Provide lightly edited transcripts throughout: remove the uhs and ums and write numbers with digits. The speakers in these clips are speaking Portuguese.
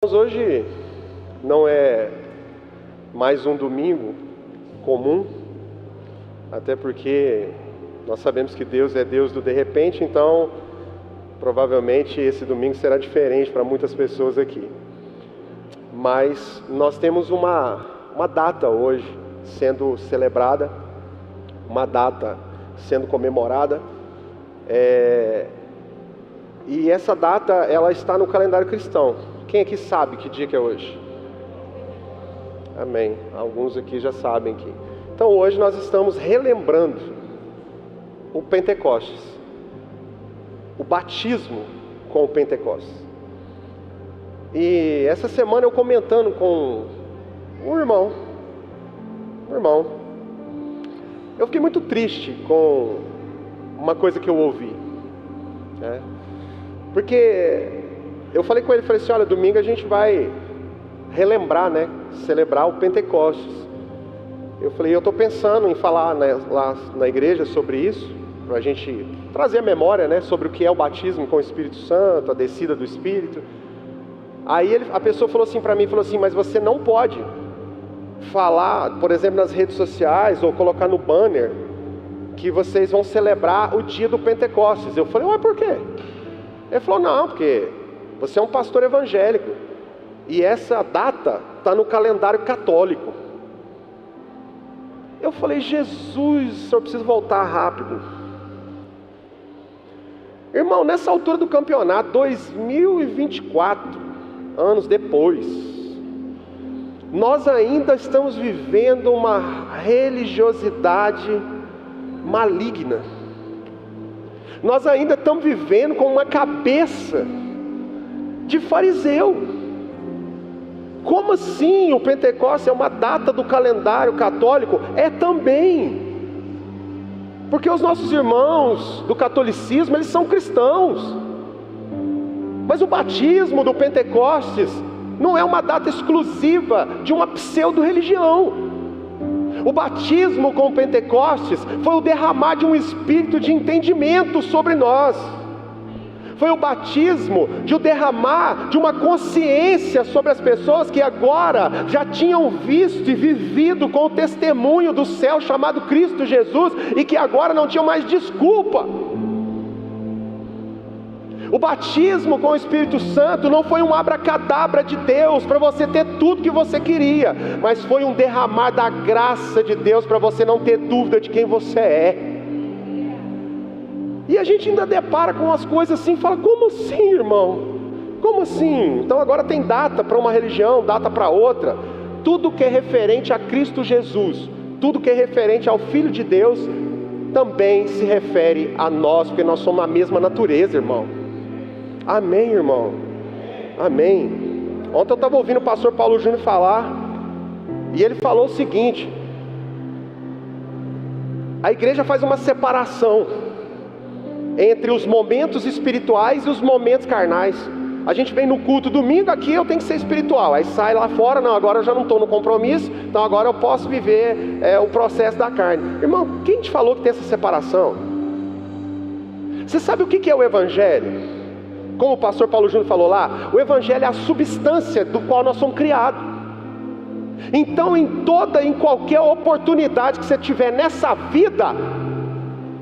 Hoje não é mais um domingo comum, até porque nós sabemos que Deus é Deus do de repente, então provavelmente esse domingo será diferente para muitas pessoas aqui. Mas nós temos uma data hoje sendo celebrada, uma data sendo comemorada, e essa data ela está no calendário cristão. Quem aqui sabe que dia que é hoje? Amém. Alguns aqui já sabem que. Então hoje nós estamos relembrando o Pentecostes, o batismo com o Pentecostes. E essa semana eu comentando com um irmão, eu fiquei muito triste com uma coisa que eu ouvi, né? Porque eu falei com ele, falei assim, olha, domingo a gente vai relembrar, né, celebrar o Pentecostes. Eu falei, eu estou pensando em falar, né, lá na igreja sobre isso, para a gente trazer a memória, né, sobre o que é o batismo com o Espírito Santo, a descida do Espírito. Aí a pessoa falou assim para mim, falou assim, mas você não pode falar, por exemplo, nas redes sociais ou colocar no banner que vocês vão celebrar o dia do Pentecostes. Eu falei, ué, por quê? Ele falou, não, porque você é um pastor evangélico e essa data está no calendário católico. Eu falei, Jesus, eu preciso voltar rápido. Irmão, nessa altura do campeonato, 2024, anos depois, nós ainda estamos vivendo uma religiosidade maligna. Nós ainda estamos vivendo com uma cabeça de fariseu. Como assim o Pentecostes é uma data do calendário católico? É também. Porque os nossos irmãos do catolicismo, eles são cristãos. Mas o batismo do Pentecostes não é uma data exclusiva de uma pseudo-religião. O batismo com o Pentecostes foi o derramar de um espírito de entendimento sobre nós. Foi o batismo de o derramar de uma consciência sobre as pessoas que agora já tinham visto e vivido com o testemunho do céu chamado Cristo Jesus e que agora não tinham mais desculpa. O batismo com o Espírito Santo não foi um abracadabra de Deus para você ter tudo que você queria, mas foi um derramar da graça de Deus para você não ter dúvida de quem você é. E a gente ainda depara com umas coisas assim, fala, como assim, irmão? Como assim? Então agora tem data para uma religião, data para outra. Tudo que é referente a Cristo Jesus, tudo que é referente ao Filho de Deus, também se refere a nós, porque nós somos a mesma natureza, irmão. Amém, irmão? Amém. Ontem eu estava ouvindo o pastor Paulo Júnior falar, e ele falou o seguinte: a igreja faz uma separação entre os momentos espirituais e os momentos carnais. A gente vem no culto domingo, aqui eu tenho que ser espiritual, aí sai lá fora, não, agora eu já não estou no compromisso, então agora eu posso viver o processo da carne. Irmão, quem te falou que tem essa separação? Você sabe o que é o Evangelho? Como o pastor Paulo Júnior falou lá, o Evangelho é a substância do qual nós somos criados. Então em qualquer oportunidade que você tiver nessa vida,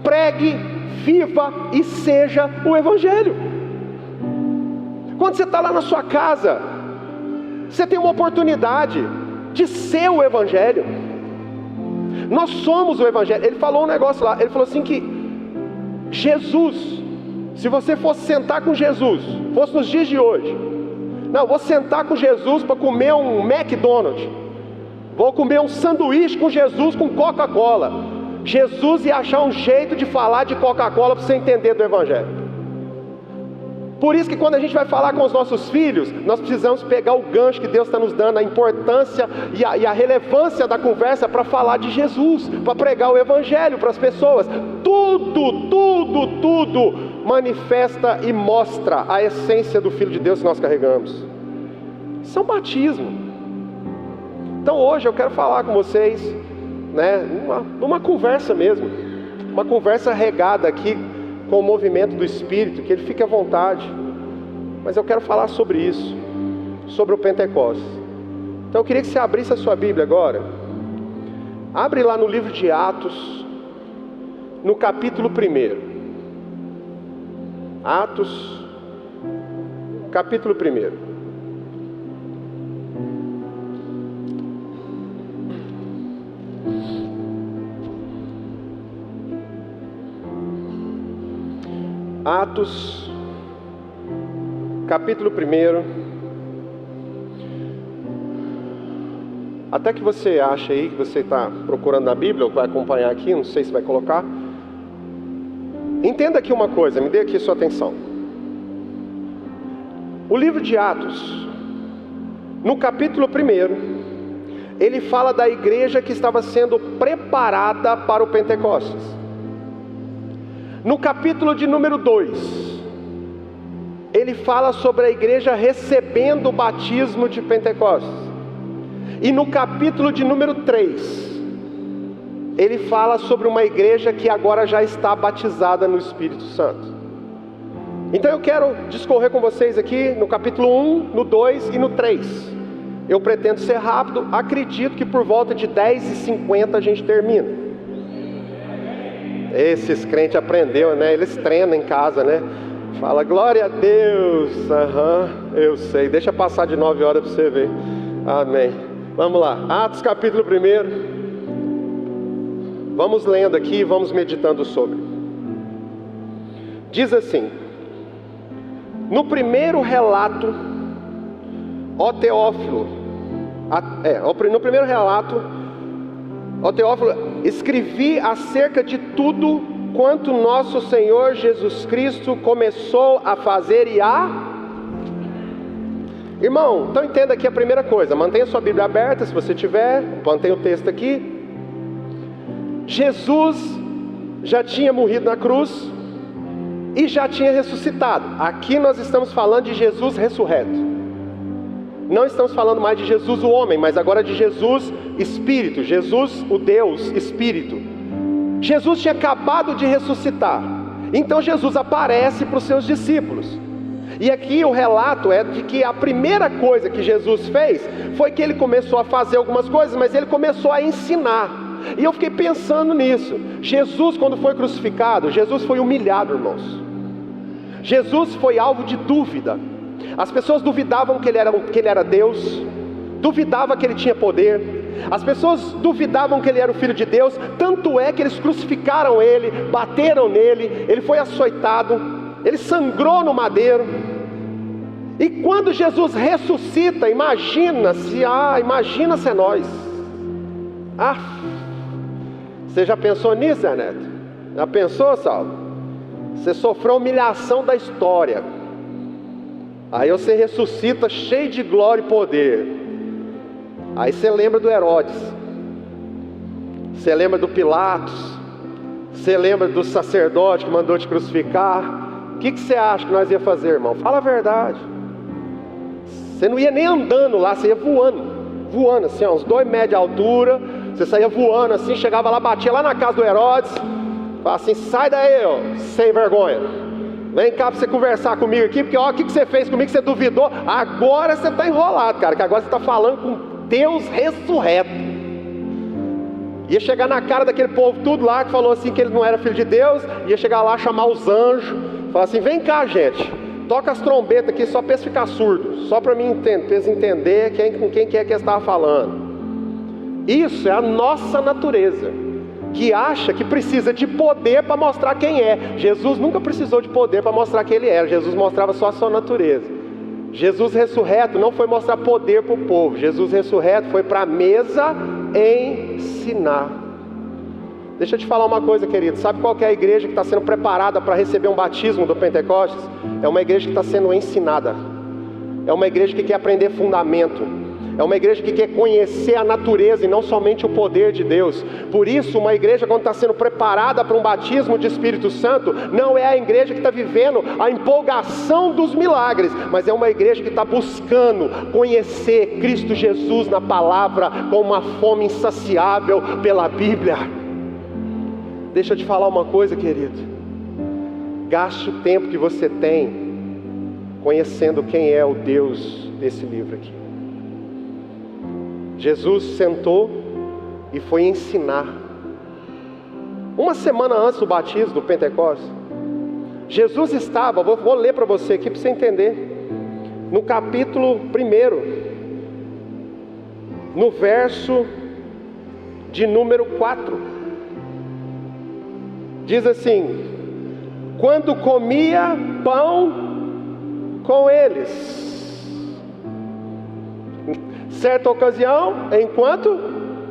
pregue, viva e seja o Evangelho. Quando você está lá na sua casa, você tem uma oportunidade de ser o Evangelho. Nós somos o Evangelho. Ele falou um negócio lá, ele falou assim que Jesus, se você fosse sentar com Jesus, fosse nos dias de hoje, não, vou sentar com Jesus para comer um McDonald's, vou comer um sanduíche com Jesus com Coca-Cola, Jesus ia achar um jeito de falar de Coca-Cola para você entender do Evangelho. Por isso que quando a gente vai falar com os nossos filhos, nós precisamos pegar o gancho que Deus está nos dando, a importância e a relevância da conversa para falar de Jesus, para pregar o Evangelho para as pessoas. Tudo manifesta e mostra a essência do Filho de Deus que nós carregamos. Isso é um batismo. Então hoje eu quero falar com vocês, né, numa conversa mesmo, uma conversa regada aqui com o movimento do Espírito, que ele fique à vontade. Mas eu quero falar sobre isso, sobre o Pentecostes. Então eu queria que você abrisse a sua Bíblia agora. Abre lá no livro de Atos, no capítulo 1. Atos, capítulo 1. Atos, capítulo 1. Até que você acha aí, que você está procurando na Bíblia, ou vai acompanhar aqui, não sei se vai colocar. Entenda aqui uma coisa, me dê aqui sua atenção. O livro de Atos, no capítulo 1, ele fala da igreja que estava sendo preparada para o Pentecostes. No capítulo de número 2, ele fala sobre a igreja recebendo o batismo de Pentecostes. E no capítulo de número 3, ele fala sobre uma igreja que agora já está batizada no Espírito Santo. Então eu quero discorrer com vocês aqui no capítulo 1, no 2 e no 3. Eu pretendo ser rápido, acredito que por volta de 10h50 a gente termina. Esses crentes aprendeu, né? Eles treinam em casa, né? Fala, glória a Deus. Eu sei, deixa passar de 9 horas para você ver. Amém. Vamos lá, Atos capítulo 1. Vamos lendo aqui e vamos meditando sobre. Diz assim: no primeiro relato, ó Teófilo, no primeiro relato, ó Teófilo, escrevi acerca de tudo quanto nosso Senhor Jesus Cristo começou a fazer e a... Irmão, então entenda aqui a primeira coisa. Mantenha sua Bíblia aberta, se você tiver. Mantenha o texto aqui. Jesus já tinha morrido na cruz e já tinha ressuscitado. Aqui nós estamos falando de Jesus ressurreto. Não estamos falando mais de Jesus o homem, mas agora de Jesus Espírito. Jesus o Deus Espírito. Jesus tinha acabado de ressuscitar. Então Jesus aparece para os seus discípulos. E aqui o relato é de que a primeira coisa que Jesus fez foi que ele começou a fazer algumas coisas, mas ele começou a ensinar. E eu fiquei pensando nisso. Jesus, quando foi crucificado, Jesus foi humilhado, irmãos. Jesus foi alvo de dúvida. As pessoas duvidavam que ele era Deus, duvidavam que ele tinha poder. As pessoas duvidavam que ele era o Filho de Deus. Tanto é que eles crucificaram ele, bateram nele, ele foi açoitado, ele sangrou no madeiro. E quando Jesus ressuscita, imagina se é nós. Você já pensou nisso, Zé Neto? Já pensou, Saulo? Você sofreu a humilhação da história. Aí você ressuscita cheio de glória e poder. Aí você lembra do Herodes. Você lembra do Pilatos. Você lembra do sacerdote que mandou te crucificar. O que você acha que nós ia fazer, irmão? Fala a verdade. Você não ia nem andando lá, você ia voando assim, uns 2 metros de altura. Você saía voando assim, chegava lá, batia lá na casa do Herodes. Falava assim, sai daí, ó, sem vergonha. Vem cá para você conversar comigo aqui, porque ó, o que você fez comigo, que você duvidou. Agora você está enrolado, cara, que agora você está falando com Deus ressurreto. Ia chegar na cara daquele povo tudo lá, que falou assim que ele não era filho de Deus. Ia chegar lá, chamar os anjos, falar assim, vem cá, gente, toca as trombetas aqui só para eles ficar surdos, só para mim entender, para eles entenderem com quem que é que eles estavam falando. Isso é a nossa natureza, que acha que precisa de poder para mostrar quem é. Jesus nunca precisou de poder para mostrar quem ele era. Jesus mostrava só a sua natureza. Jesus ressurreto não foi mostrar poder para o povo. Jesus ressurreto foi para a mesa ensinar. Deixa eu te falar uma coisa, querido. Sabe qual que é a igreja que está sendo preparada para receber um batismo do Pentecostes? É uma igreja que está sendo ensinada. É uma igreja que quer aprender fundamento. É uma igreja que quer conhecer a natureza e não somente o poder de Deus. Por isso, uma igreja quando está sendo preparada para um batismo de Espírito Santo, não é a igreja que está vivendo a empolgação dos milagres, mas é uma igreja que está buscando conhecer Cristo Jesus na palavra, com uma fome insaciável pela Bíblia. Deixa eu te falar uma coisa, querido. Gaste o tempo que você tem conhecendo quem é o Deus desse livro aqui. Jesus sentou e foi ensinar. Uma semana antes do batismo, do Pentecostes, Jesus estava, vou ler para você aqui para você entender, no capítulo 1, no verso de número 4, diz assim: quando comia pão com eles, certa ocasião, enquanto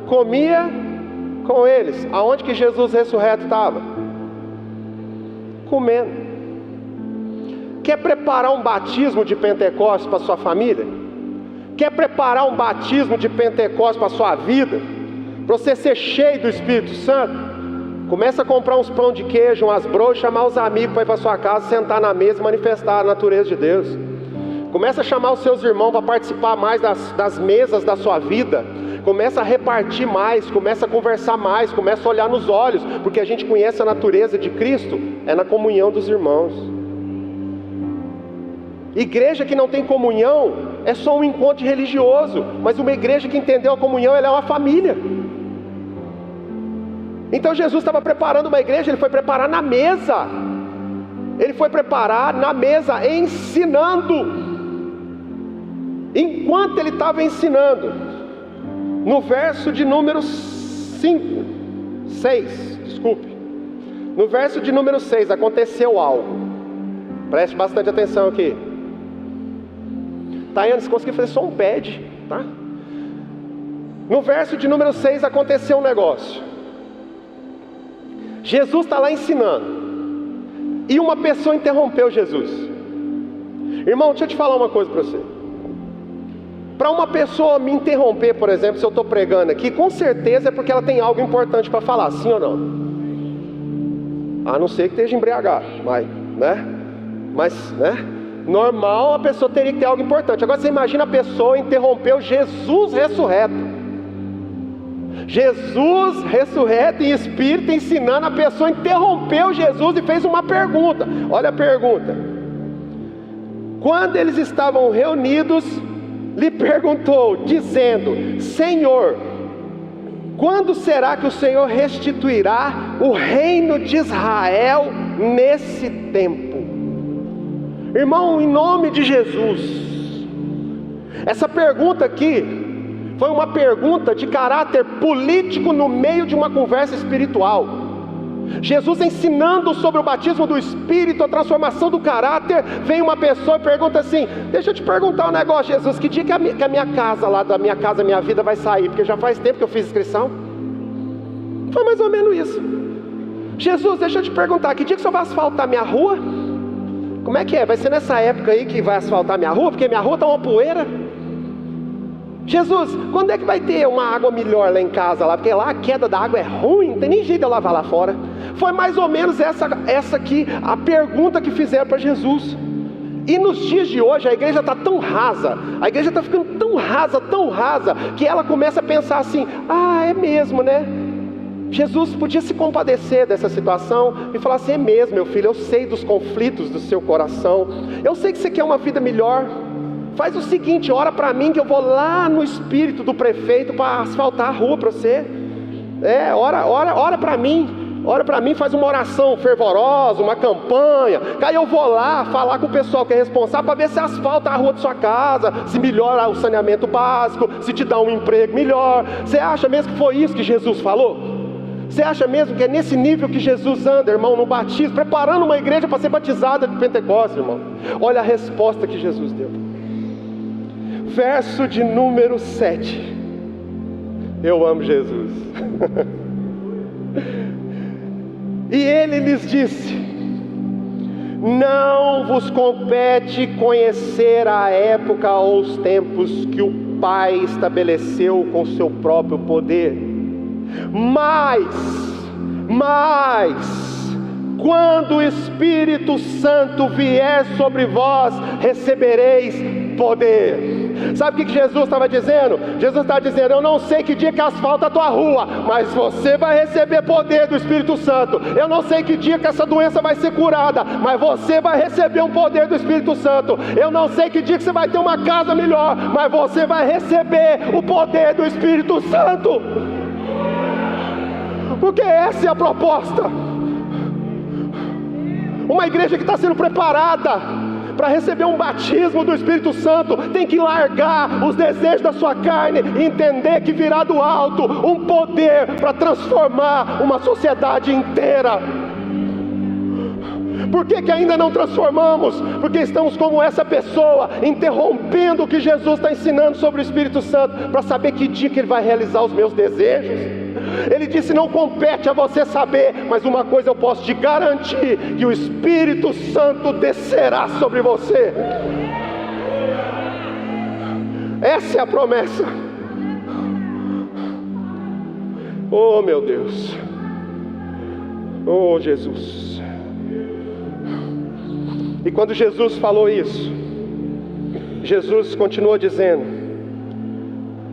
comia com eles, aonde que Jesus ressurreto estava? Comendo. Quer preparar um batismo de Pentecostes para sua família? Quer preparar um batismo de Pentecostes para sua vida? Para você ser cheio do Espírito Santo? Começa a comprar uns pão de queijo, umas broas, chamar os amigos para ir para sua casa, sentar na mesa e manifestar a natureza de Deus. Começa a chamar os seus irmãos para participar mais das mesas da sua vida. Começa a repartir mais, começa a conversar mais, começa a olhar nos olhos, porque a gente conhece a natureza de Cristo, é na comunhão dos irmãos. Igreja que não tem comunhão é só um encontro religioso, mas uma igreja que entendeu a comunhão, ela é uma família. Então Jesus estava preparando uma igreja, ele foi preparar na mesa. Ele foi preparar na mesa, ensinando. Enquanto ele estava ensinando, no verso de número 6, no verso de número 6, aconteceu algo. Preste bastante atenção aqui. Tayane, se conseguir fazer só um pad, tá? No verso de número 6 aconteceu um negócio. Jesus está lá ensinando, e uma pessoa interrompeu Jesus. Irmão, deixa eu te falar uma coisa para você. Para uma pessoa me interromper, por exemplo, se eu estou pregando aqui, com certeza é porque ela tem algo importante para falar, sim ou não? A não ser que esteja embriagado, mas, normal, a pessoa teria que ter algo importante. Agora você imagina, a pessoa interrompeu Jesus ressurreto. Jesus ressurreto em espírito, ensinando, a pessoa interrompeu Jesus e fez uma pergunta. Olha a pergunta. Quando eles estavam reunidos, lhe perguntou, dizendo: Senhor, quando será que o Senhor restituirá o reino de Israel nesse tempo? Irmão, em nome de Jesus, essa pergunta aqui foi uma pergunta de caráter político no meio de uma conversa espiritual. Jesus ensinando sobre o batismo do Espírito, a transformação do caráter. Vem uma pessoa e pergunta assim: deixa eu te perguntar um negócio, Jesus, que dia que a minha casa lá, da minha casa, minha vida vai sair? Porque já faz tempo que eu fiz inscrição. Foi mais ou menos isso. Jesus, deixa eu te perguntar, que dia que o Senhor vai asfaltar minha rua? Como é que é? Vai ser nessa época aí que vai asfaltar minha rua? Porque minha rua está uma poeira. Jesus, quando é que vai ter uma água melhor lá em casa? Porque lá a queda da água é ruim, não tem nem jeito de eu lavar lá fora. Foi mais ou menos essa aqui, a pergunta que fizeram para Jesus. E nos dias de hoje a igreja está tão rasa, a igreja está ficando tão rasa, que ela começa a pensar assim: ah, é mesmo, né? Jesus podia se compadecer dessa situação e falar assim: é mesmo, meu filho, eu sei dos conflitos do seu coração, eu sei que você quer uma vida melhor. Faz o seguinte, ora para mim que eu vou lá no espírito do prefeito para asfaltar a rua para você. Ora para mim, faz uma oração fervorosa, uma campanha. Aí eu vou lá falar com o pessoal que é responsável para ver se asfalta a rua de sua casa, se melhora o saneamento básico, se te dá um emprego melhor. Você acha mesmo que foi isso que Jesus falou? Você acha mesmo que é nesse nível que Jesus anda, irmão, no batismo, preparando uma igreja para ser batizada de Pentecostes, irmão? Olha a resposta que Jesus deu. Verso de número 7. Eu amo Jesus. E ele lhes disse: não vos compete conhecer a época ou os tempos que o Pai estabeleceu com seu próprio poder, mas quando o Espírito Santo vier sobre vós, recebereis poder. Sabe o que Jesus estava dizendo? Jesus estava dizendo: eu não sei que dia que asfalta a tua rua, mas você vai receber poder do Espírito Santo. Eu não sei que dia que essa doença vai ser curada, mas você vai receber um poder do Espírito Santo. Eu não sei que dia que você vai ter uma casa melhor, mas você vai receber o poder do Espírito Santo. Porque essa é a proposta. Uma igreja que está sendo preparada para receber um batismo do Espírito Santo tem que largar os desejos da sua carne e entender que virá do alto um poder para transformar uma sociedade inteira. Por que ainda não transformamos? Porque estamos como essa pessoa, interrompendo o que Jesus está ensinando sobre o Espírito Santo, para saber que dia que Ele vai realizar os meus desejos. Ele disse: não compete a você saber, mas uma coisa eu posso te garantir, que o Espírito Santo descerá sobre você. Essa é a promessa. Oh meu Deus, oh Jesus. E quando Jesus falou isso, Jesus continuou dizendo: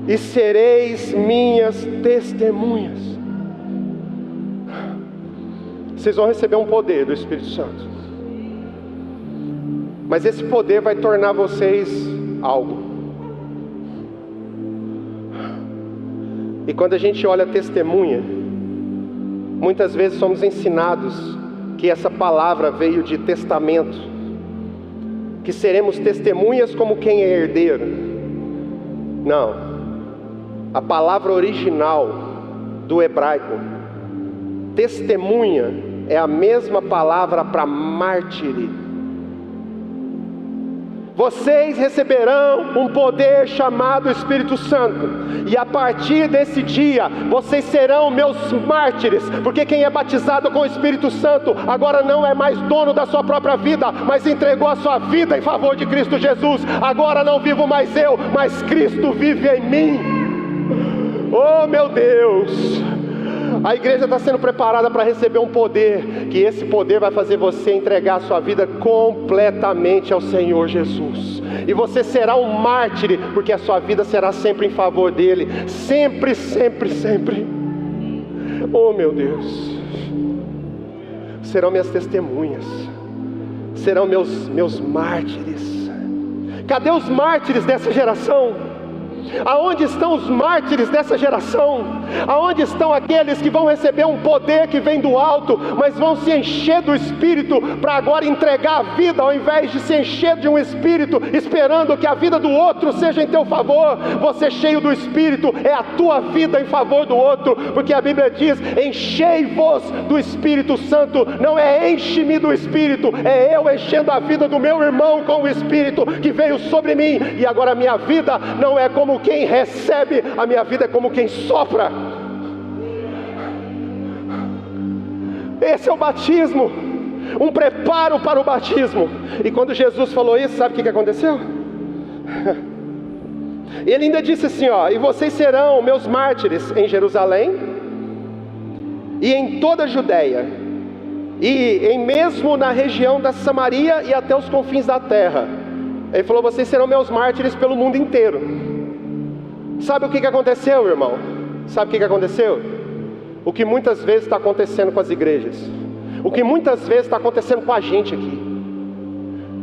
e sereis minhas testemunhas. Vocês vão receber um poder do Espírito Santo, mas esse poder vai tornar vocês algo. E quando a gente olha testemunha, muitas vezes somos ensinados que essa palavra veio de testamento, que seremos testemunhas como quem é herdeiro. Não, a palavra original do hebraico, testemunha, é a mesma palavra para mártire. Vocês receberão um poder chamado Espírito Santo, e a partir desse dia, vocês serão meus mártires, porque quem é batizado com o Espírito Santo, agora não é mais dono da sua própria vida, mas entregou a sua vida em favor de Cristo Jesus. Agora não vivo mais eu, mas Cristo vive em mim. Oh meu Deus! A igreja está sendo preparada para receber um poder, que esse poder vai fazer você entregar a sua vida completamente ao Senhor Jesus. E você será um mártir, porque a sua vida será sempre em favor dele. Sempre, sempre, sempre. Oh meu Deus! Serão minhas testemunhas, serão meus mártires. Cadê os mártires dessa geração? Aonde estão os mártires dessa geração? Aonde estão aqueles que vão receber um poder que vem do alto, mas vão se encher do Espírito para agora entregar a vida, ao invés de se encher de um Espírito, esperando que a vida do outro seja em teu favor? Você cheio do Espírito, é a tua vida em favor do outro, porque a Bíblia diz: enchei-vos do Espírito Santo. Não é enche-me do Espírito, é eu enchendo a vida do meu irmão com o Espírito que veio sobre mim, e agora a minha vida não é como quem recebe, a minha vida é como quem sopra. Esse é o batismo, um preparo para o batismo. E quando Jesus falou isso, sabe o que aconteceu? Ele ainda disse assim, ó: e vocês serão meus mártires em Jerusalém, e em toda a Judéia, e mesmo na região da Samaria e até os confins da terra. Ele falou: vocês serão meus mártires pelo mundo inteiro. Sabe o que aconteceu, irmão? Sabe o que aconteceu? O que muitas vezes está acontecendo com as igrejas, o que muitas vezes está acontecendo com a gente aqui.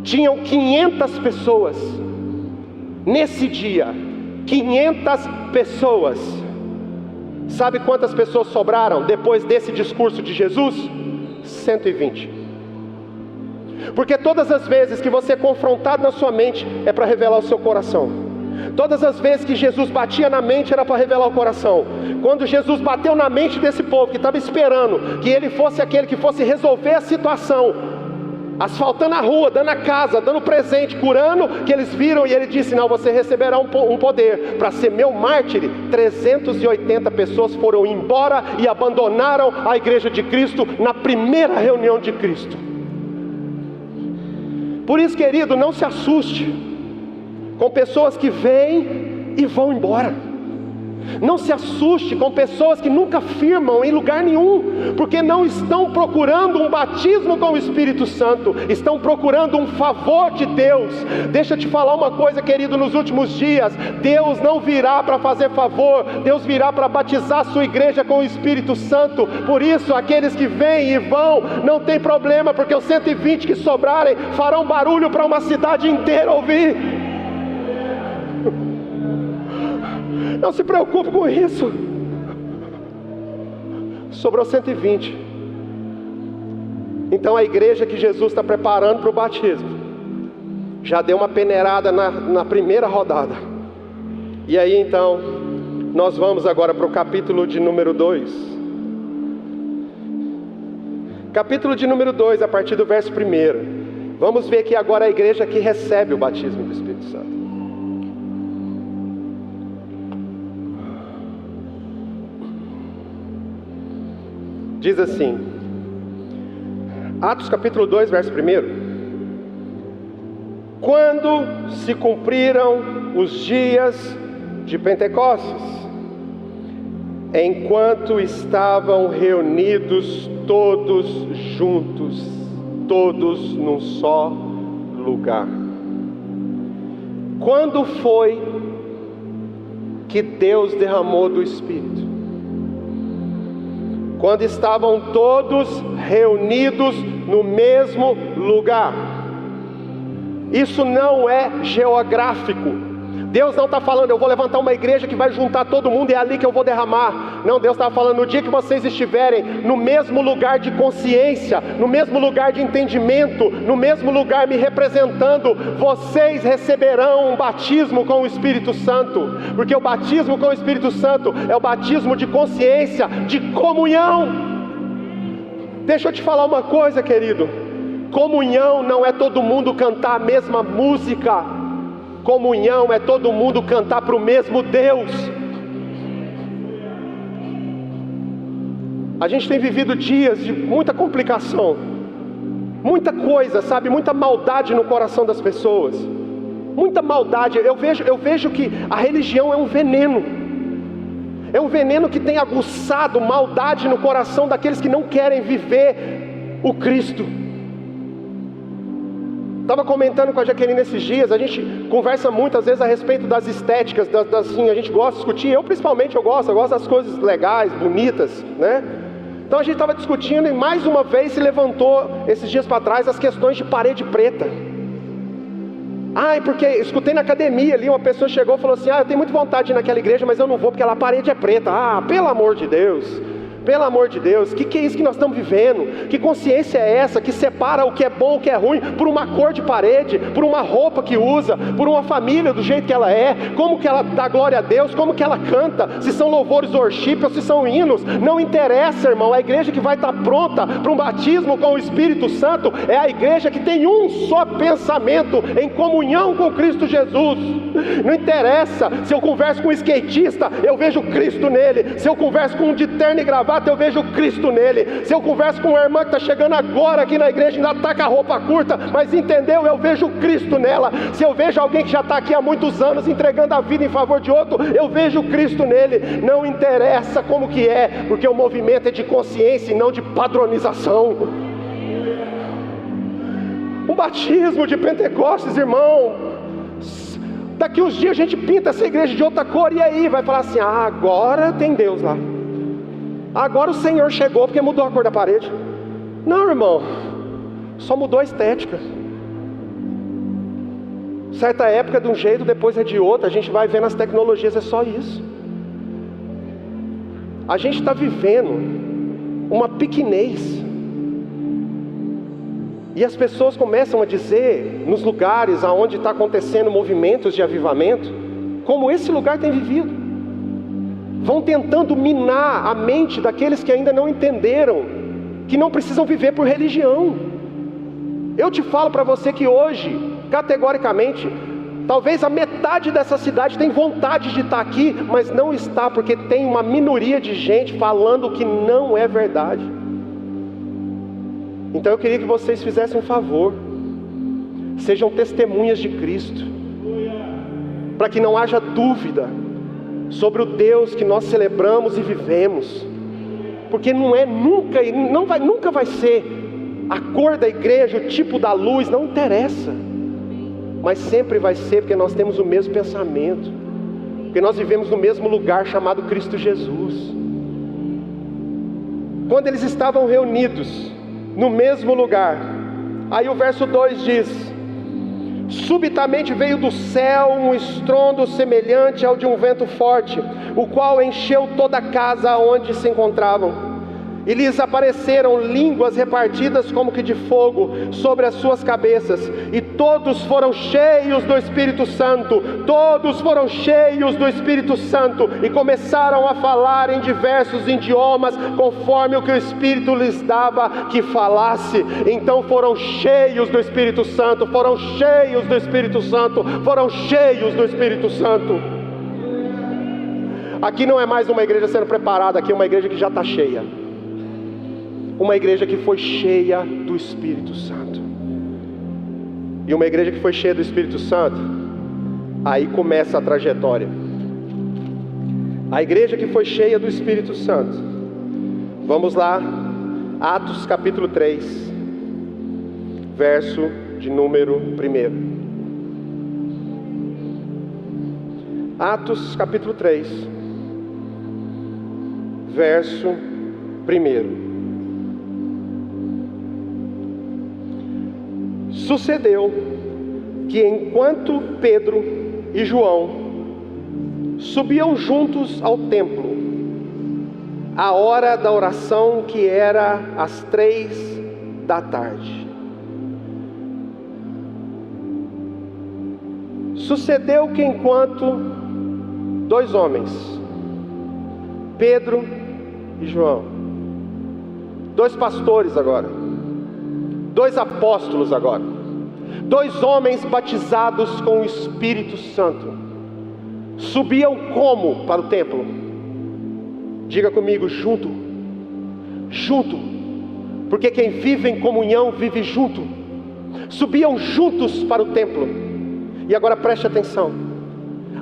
Tinham 500 pessoas nesse dia, 500 pessoas. Sabe quantas pessoas sobraram depois desse discurso de Jesus? 120. Porque todas as vezes que você é confrontado na sua mente, é para revelar o seu coração. Todas as vezes que Jesus batia na mente, era para revelar o coração. Quando Jesus bateu na mente desse povo, que estava esperando que ele fosse aquele que fosse resolver a situação, asfaltando a rua, dando a casa, dando presente, curando, que eles viram, e ele disse: não, você receberá um poder para ser meu mártir. 380 pessoas foram embora e abandonaram a igreja de Cristo na primeira reunião de Cristo. Por isso, querido, não se assuste com pessoas que vêm e vão embora. Não se assuste com pessoas que nunca firmam em lugar nenhum, porque não estão procurando um batismo com o Espírito Santo, estão procurando um favor de Deus. Deixa eu te falar uma coisa, querido, nos últimos dias, Deus não virá para fazer favor, Deus virá para batizar a sua igreja com o Espírito Santo. Por isso, aqueles que vêm e vão, não tem problema, porque os 120 que sobrarem farão barulho para uma cidade inteira ouvir. Não se preocupe com isso. Sobrou 120. Então a igreja que Jesus está preparando para o batismo já deu uma peneirada na primeira rodada. E aí então nós vamos agora para o capítulo de número 2. Capítulo de número 2, a partir do verso 1. Vamos ver que agora a igreja que recebe o batismo do Espírito Santo. Diz assim, Atos capítulo 2, verso 1. Quando se cumpriram os dias de Pentecostes, enquanto estavam reunidos todos juntos, todos num só lugar. Quando foi que Deus derramou do Espírito? Quando estavam todos reunidos no mesmo lugar. Isso não é geográfico. Deus não está falando, eu vou levantar uma igreja que vai juntar todo mundo e é ali que eu vou derramar. Não, Deus está falando, no dia que vocês estiverem no mesmo lugar de consciência, no mesmo lugar de entendimento, no mesmo lugar me representando, vocês receberão um batismo com o Espírito Santo. Porque o batismo com o Espírito Santo é o batismo de consciência, de comunhão. Deixa eu te falar uma coisa, querido. Comunhão não é todo mundo cantar a mesma música. Comunhão é todo mundo cantar para o mesmo Deus. A gente tem vivido dias de muita complicação, muita coisa, sabe, muita maldade no coração das pessoas, muita maldade. Eu vejo que a religião é um veneno. É um veneno que tem aguçado maldade no coração daqueles que não querem viver o Cristo. Estava comentando com a Jaqueline esses dias, a gente conversa muitas vezes a respeito das estéticas, assim, a gente gosta de discutir, eu principalmente eu gosto das coisas legais, bonitas, né? Então a gente estava discutindo e mais uma vez se levantou, esses dias para trás, as questões de parede preta. Porque escutei na academia ali, uma pessoa chegou e falou assim, eu tenho muita vontade de ir naquela igreja, mas eu não vou porque a parede é preta. Pelo amor de Deus! Pelo amor de Deus, o que é isso que nós estamos vivendo? Que consciência é essa que separa o que é bom, o que é ruim, por uma cor de parede, por uma roupa que usa, por uma família do jeito que ela é, como que ela dá glória a Deus, como que ela canta, se são louvores worship ou se são hinos, não interessa, irmão. A igreja que vai estar pronta para um batismo com o Espírito Santo é a igreja que tem um só pensamento, em comunhão com Cristo Jesus. Não interessa se eu converso com um skatista, eu vejo Cristo nele. Se eu converso com um de terno e gravata, eu vejo Cristo nele. Se eu converso com uma irmã que está chegando agora aqui na igreja, ainda está com a roupa curta, mas entendeu, eu vejo Cristo nela. Se eu vejo alguém que já está aqui há muitos anos, entregando a vida em favor de outro, eu vejo Cristo nele. Não interessa como que é, porque o movimento é de consciência e não de padronização. Um batismo de Pentecostes, irmão, daqui uns dias a gente pinta essa igreja de outra cor, e aí vai falar assim, agora tem Deus lá. Agora o Senhor chegou porque mudou a cor da parede. Não, irmão, só mudou a estética. Certa época é de um jeito, depois é de outro. A gente vai vendo as tecnologias, é só isso. A gente está vivendo uma pequenez. E as pessoas começam a dizer, nos lugares onde está acontecendo movimentos de avivamento, como esse lugar tem vivido. Vão tentando minar a mente daqueles que ainda não entenderam, que não precisam viver por religião. Eu te falo para você que hoje, categoricamente, talvez a metade dessa cidade tem vontade de estar aqui, mas não está, porque tem uma minoria de gente falando que não é verdade. Então eu queria que vocês fizessem um favor, sejam testemunhas de Cristo, para que não haja dúvida sobre o Deus que nós celebramos e vivemos. Porque nunca vai ser a cor da igreja, o tipo da luz, não interessa. Mas sempre vai ser porque nós temos o mesmo pensamento, porque nós vivemos no mesmo lugar chamado Cristo Jesus. Quando eles estavam reunidos no mesmo lugar, aí o verso 2 diz: subitamente veio do céu um estrondo semelhante ao de um vento forte, o qual encheu toda a casa onde se encontravam. E lhes apareceram línguas repartidas como que de fogo sobre as suas cabeças, e todos foram cheios do Espírito Santo. Todos foram cheios do Espírito Santo e começaram a falar em diversos idiomas, conforme o que o Espírito lhes dava que falasse. Então foram cheios do Espírito Santo, foram cheios do Espírito Santo, foram cheios do Espírito Santo. Aqui não é mais uma igreja sendo preparada, aqui é uma igreja que já está cheia. Uma igreja que foi cheia do Espírito Santo. E uma igreja que foi cheia do Espírito Santo, aí começa a trajetória. A igreja que foi cheia do Espírito Santo. Vamos lá, Atos capítulo 3, verso de número 1. Atos capítulo 3, verso 1. Sucedeu que enquanto Pedro e João subiam juntos ao templo, a hora da oração, que era às 3 da tarde. Sucedeu que enquanto dois homens, Pedro e João, dois pastores agora, dois apóstolos agora, dois homens batizados com o Espírito Santo, subiam como para o templo? Diga comigo, junto. Junto, porque quem vive em comunhão vive junto. Subiam juntos para o templo. E agora preste atenção,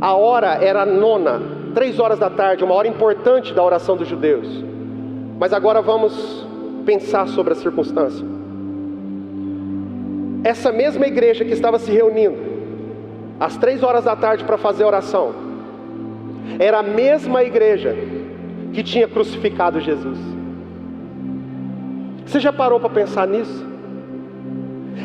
a hora era 9, 3 horas da tarde, uma hora importante da oração dos judeus. Mas agora vamos pensar sobre a circunstância. Essa mesma igreja que estava se reunindo às 3 horas da tarde para fazer oração, era a mesma igreja que tinha crucificado Jesus. Você já parou para pensar nisso?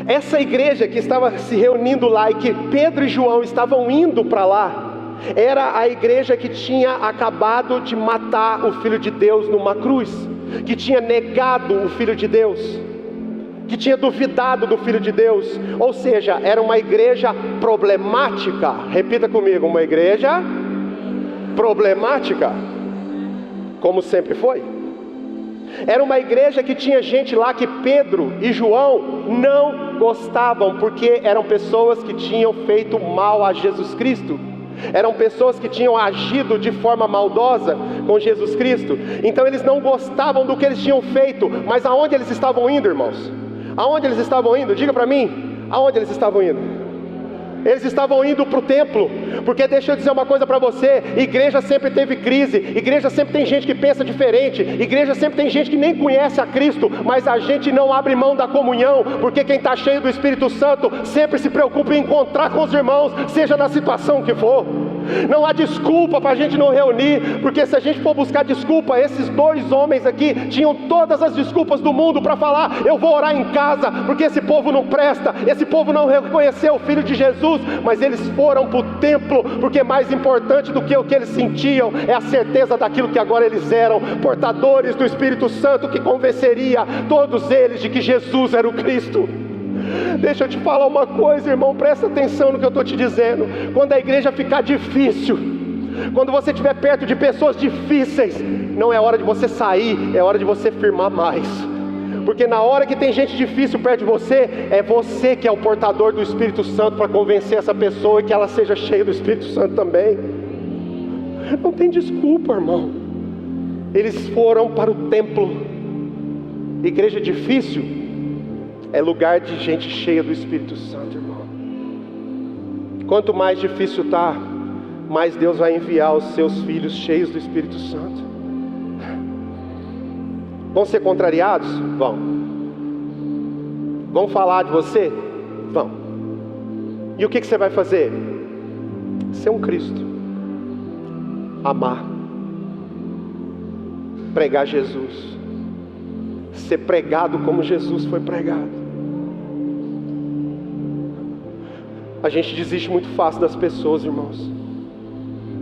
Essa igreja que estava se reunindo lá e que Pedro e João estavam indo para lá, era a igreja que tinha acabado de matar o Filho de Deus numa cruz, que tinha negado o Filho de Deus, que tinha duvidado do Filho de Deus. Ou seja, era uma igreja problemática. Repita comigo, uma igreja problemática, como sempre foi. Era uma igreja que tinha gente lá que Pedro e João não gostavam, porque eram pessoas que tinham feito mal a Jesus Cristo. Eram pessoas que tinham agido de forma maldosa com Jesus Cristo. Então eles não gostavam do que eles tinham feito. Mas aonde eles estavam indo, irmãos? Aonde eles estavam indo? Diga para mim, aonde eles estavam indo? Eles estavam indo para o templo, porque deixa eu dizer uma coisa para você, igreja sempre teve crise, igreja sempre tem gente que pensa diferente, igreja sempre tem gente que nem conhece a Cristo, mas a gente não abre mão da comunhão, porque quem está cheio do Espírito Santo sempre se preocupa em encontrar com os irmãos, seja na situação que for. Não há desculpa para a gente não reunir, porque se a gente for buscar desculpa, esses dois homens aqui tinham todas as desculpas do mundo para falar: eu vou orar em casa, porque esse povo não presta, esse povo não reconheceu o Filho de Jesus. Mas eles foram para o templo, porque mais importante do que o que eles sentiam é a certeza daquilo que agora eles eram, portadores do Espírito Santo, que convenceria todos eles de que Jesus era o Cristo. Deixa eu te falar uma coisa, irmão, presta atenção no que eu estou te dizendo. Quando a igreja ficar difícil, quando você estiver perto de pessoas difíceis, não é hora de você sair, é hora de você firmar mais. Porque na hora que tem gente difícil perto de você, é você que é o portador do Espírito Santo para convencer essa pessoa e que ela seja cheia do Espírito Santo também. Não tem desculpa, irmão. Eles foram para o templo. Igreja difícil é lugar de gente cheia do Espírito Santo, irmão. Quanto mais difícil está, mais Deus vai enviar os seus filhos cheios do Espírito Santo. Vão ser contrariados? Vão. Vão falar de você? Vão. E o que você vai fazer? Ser um Cristo. Amar. Pregar Jesus. Ser pregado como Jesus foi pregado. A gente desiste muito fácil das pessoas, irmãos.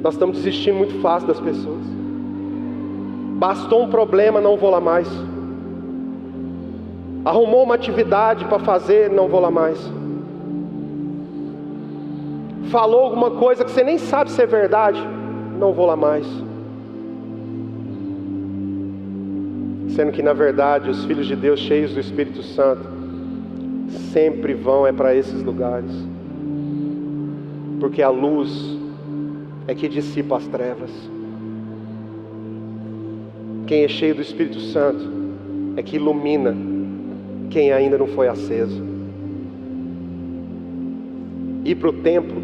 Nós estamos desistindo muito fácil das pessoas. Bastou um problema, não vou lá mais. Arrumou uma atividade para fazer, não vou lá mais. Falou alguma coisa que você nem sabe se é verdade, não vou lá mais. Sendo que na verdade os filhos de Deus cheios do Espírito Santo sempre vão para esses lugares, porque a luz é que dissipa as trevas. Quem é cheio do Espírito Santo é que ilumina quem ainda não foi aceso. Ir para o templo,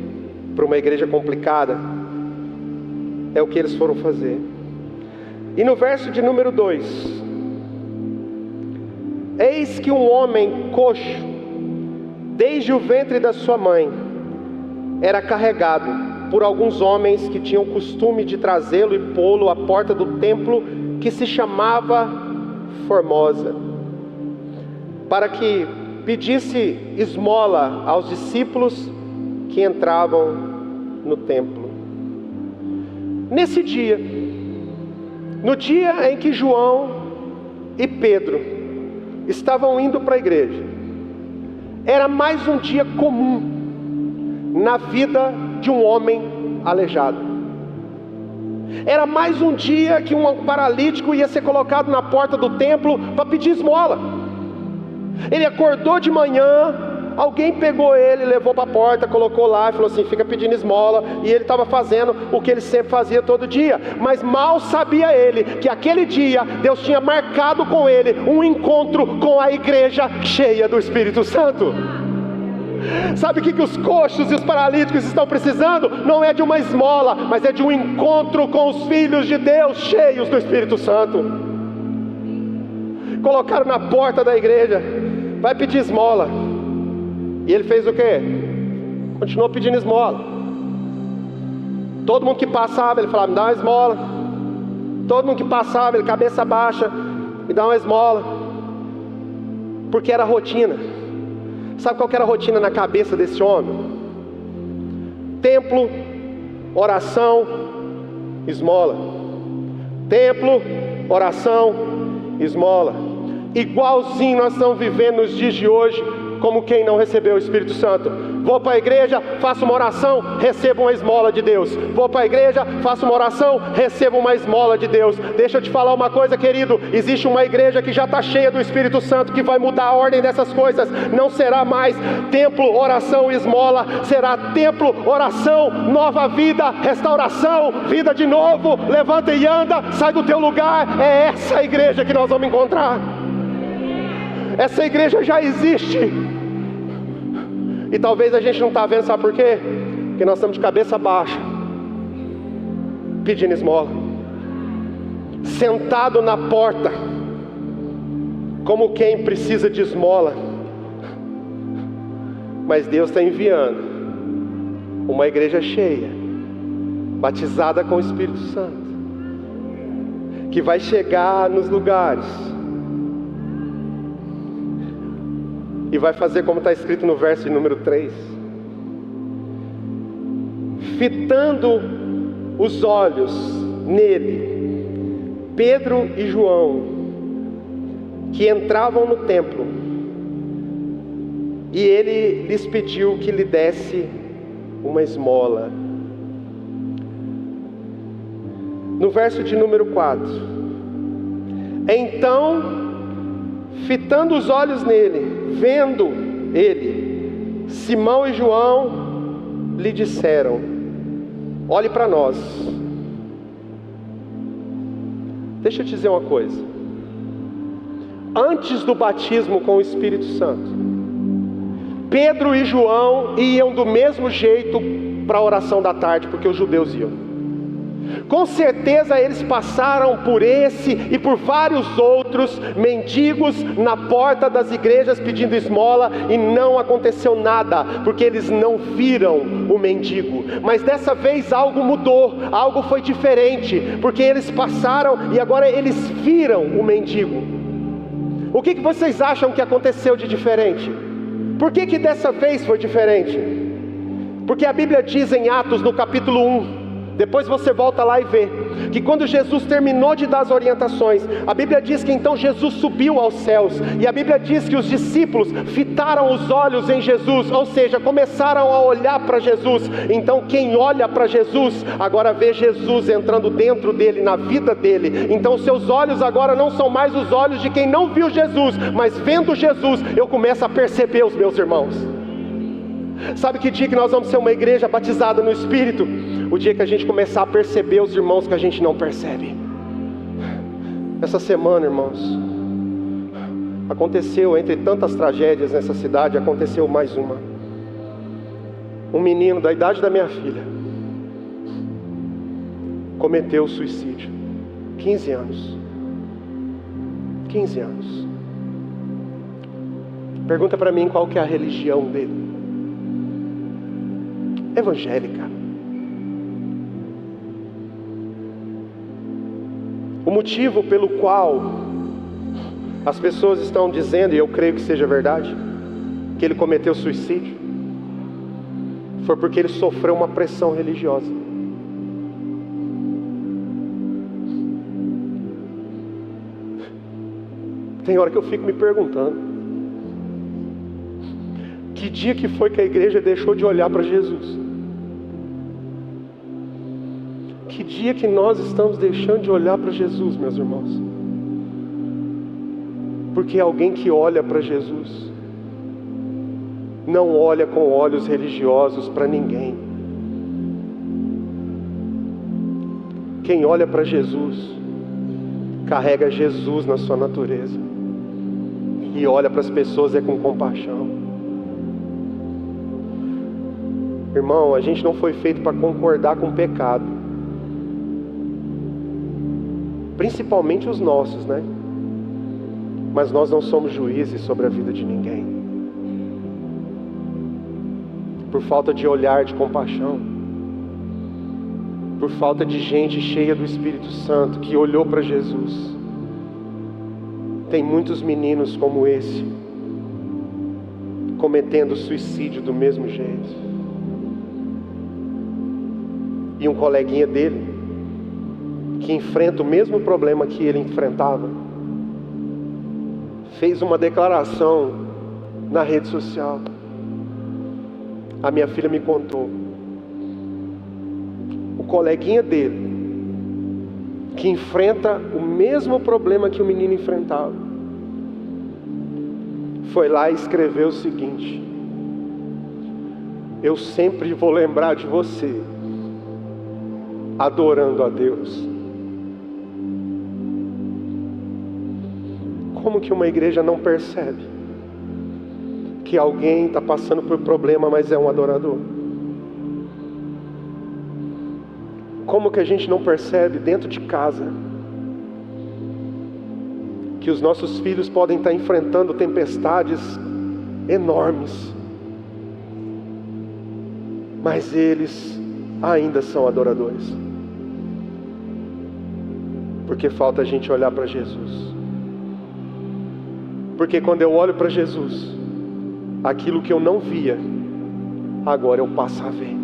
para uma igreja complicada, é o que eles foram fazer. E no verso de número 2: eis que um homem coxo, desde o ventre da sua mãe, era carregado por alguns homens que tinham costume de trazê-lo e pô-lo à porta do templo, que se chamava Formosa, para que pedisse esmola aos discípulos que entravam no templo. Nesse dia, no dia em que João e Pedro estavam indo para a igreja, era mais um dia comum na vida de um homem aleijado. Era mais um dia que um paralítico ia ser colocado na porta do templo para pedir esmola. Ele acordou de manhã, alguém pegou ele, levou para a porta, colocou lá e falou assim: fica pedindo esmola. E ele estava fazendo o que ele sempre fazia todo dia. Mas mal sabia ele que aquele dia Deus tinha marcado com ele um encontro com a igreja cheia do Espírito Santo. Sabe o que os coxos e os paralíticos estão precisando? Não é de uma esmola, mas é de um encontro com os filhos de Deus cheios do Espírito Santo. Colocaram na porta da igreja: vai pedir esmola. E ele fez o quê? Continuou pedindo esmola. Todo mundo que passava, ele falava: me dá uma esmola. Todo mundo que passava, ele, cabeça baixa, me dá uma esmola. Porque era rotina. Sabe qual que era a rotina na cabeça desse homem? Templo, oração, esmola. Templo, oração, esmola. Igualzinho nós estamos vivendo nos dias de hoje, como quem não recebeu o Espírito Santo. Vou para a igreja, faço uma oração, recebo uma esmola de Deus. Vou para a igreja, faço uma oração, recebo uma esmola de Deus. Deixa eu te falar uma coisa, querido: existe uma igreja que já está cheia do Espírito Santo, que vai mudar a ordem dessas coisas. Não será mais templo, oração, esmola. Será templo, oração, nova vida, restauração, vida de novo. Levanta e anda, sai do teu lugar. É essa a igreja que nós vamos encontrar. Essa igreja já existe. E talvez a gente não está vendo, sabe por quê? Porque nós estamos de cabeça baixa, pedindo esmola, sentado na porta, como quem precisa de esmola. Mas Deus está enviando uma igreja cheia, batizada com o Espírito Santo, que vai chegar nos lugares e vai fazer como está escrito no verso de número 3: fitando os olhos nele, Pedro e João, que entravam no templo, e ele lhes pediu que lhe desse uma esmola. No verso de número 4: então, fitando os olhos nele, vendo ele, Simão e João lhe disseram: olhe para nós. Deixa eu te dizer uma coisa: antes do batismo com o Espírito Santo, Pedro e João iam do mesmo jeito para a oração da tarde, porque os judeus iam. Com certeza eles passaram por esse e por vários outros mendigos na porta das igrejas pedindo esmola, e não aconteceu nada, porque eles não viram o mendigo. Mas dessa vez algo mudou, algo foi diferente, porque eles passaram e agora eles viram o mendigo. O que vocês acham que aconteceu de diferente? Por que dessa vez foi diferente? Porque a Bíblia diz em Atos, no capítulo 1, depois você volta lá e vê, que quando Jesus terminou de dar as orientações, a Bíblia diz que então Jesus subiu aos céus, e a Bíblia diz que os discípulos fitaram os olhos em Jesus, ou seja, começaram a olhar para Jesus. Então quem olha para Jesus, agora vê Jesus entrando dentro dele, na vida dele. Então seus olhos agora não são mais os olhos de quem não viu Jesus, mas vendo Jesus, eu começo a perceber os meus irmãos. Sabe que dia que nós vamos ser uma igreja batizada no Espírito? O dia que a gente começar a perceber os irmãos que a gente não percebe. Essa semana, irmãos, aconteceu, entre tantas tragédias nessa cidade, aconteceu mais uma. Um menino da idade da minha filha cometeu suicídio. 15 anos. 15 anos. Pergunta para mim qual que é a religião dele. Evangélica. O motivo pelo qual as pessoas estão dizendo, e eu creio que seja verdade, que ele cometeu suicídio, foi porque ele sofreu uma pressão religiosa. Tem hora que eu fico me perguntando, que dia que foi que a igreja deixou de olhar para Jesus? Que dia que nós estamos deixando de olhar para Jesus, meus irmãos? Porque alguém que olha para Jesus não olha com olhos religiosos para ninguém. Quem olha para Jesus carrega Jesus na sua natureza e olha para as pessoas com compaixão. Irmão, a gente não foi feito para concordar com o pecado, principalmente os nossos, né? Mas nós não somos juízes sobre a vida de ninguém. Por falta de olhar de compaixão, por falta de gente cheia do Espírito Santo que olhou para Jesus, tem muitos meninos como esse cometendo suicídio do mesmo jeito. E um coleguinha dele, que enfrenta o mesmo problema que ele enfrentava, fez uma declaração na rede social. A minha filha me contou. O coleguinha dele, que enfrenta o mesmo problema que o menino enfrentava, foi lá e escreveu o seguinte: eu sempre vou lembrar de você adorando a Deus. Como que uma igreja não percebe que alguém está passando por problema, mas é um adorador? Como que a gente não percebe dentro de casa que os nossos filhos podem estar enfrentando tempestades enormes, mas eles ainda são adoradores? Porque falta a gente olhar para Jesus. Porque quando eu olho para Jesus, aquilo que eu não via, agora eu passo a ver.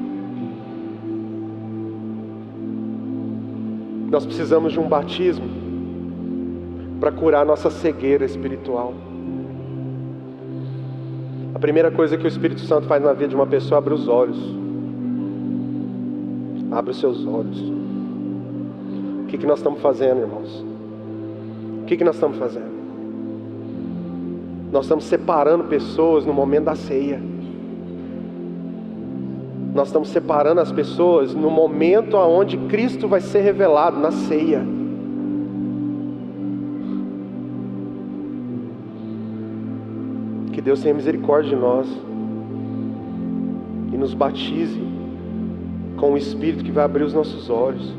Nós precisamos de um batismo para curar nossa cegueira espiritual. A primeira coisa que o Espírito Santo faz na vida de uma pessoa é abrir os olhos. Abre os seus olhos. O que nós estamos fazendo, irmãos? O que nós estamos fazendo? Nós estamos separando pessoas no momento da ceia. Nós estamos separando as pessoas no momento onde Cristo vai ser revelado, na ceia. Que Deus tenha misericórdia de nós. e nos batize com o Espírito que vai abrir os nossos olhos.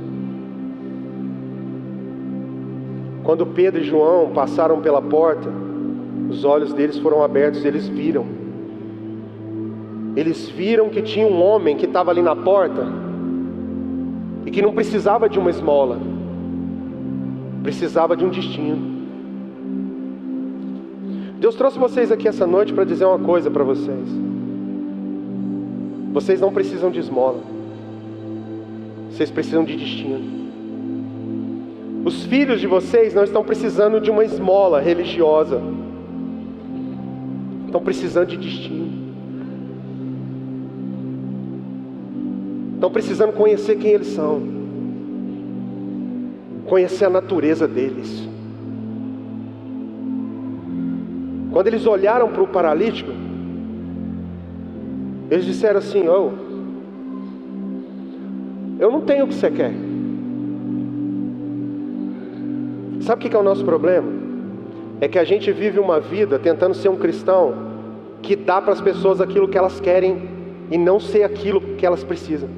Quando Pedro e João passaram pela porta, os olhos deles foram abertos, eles viram que tinha um homem que estava ali na porta e que não precisava de uma esmola, precisava de um destino. Deus trouxe vocês aqui essa noite para dizer uma coisa para vocês: vocês não precisam de esmola, vocês precisam de destino. Os filhos de vocês não estão precisando de uma esmola religiosa, estão precisando de destino. Estão precisando conhecer quem eles são, conhecer a natureza deles. Quando eles olharam para o paralítico, eles disseram assim: eu não tenho o que você quer. Sabe o que é o nosso problema? É que a gente vive uma vida tentando ser um cristão que dá para as pessoas aquilo que elas querem e não ser aquilo que elas precisam.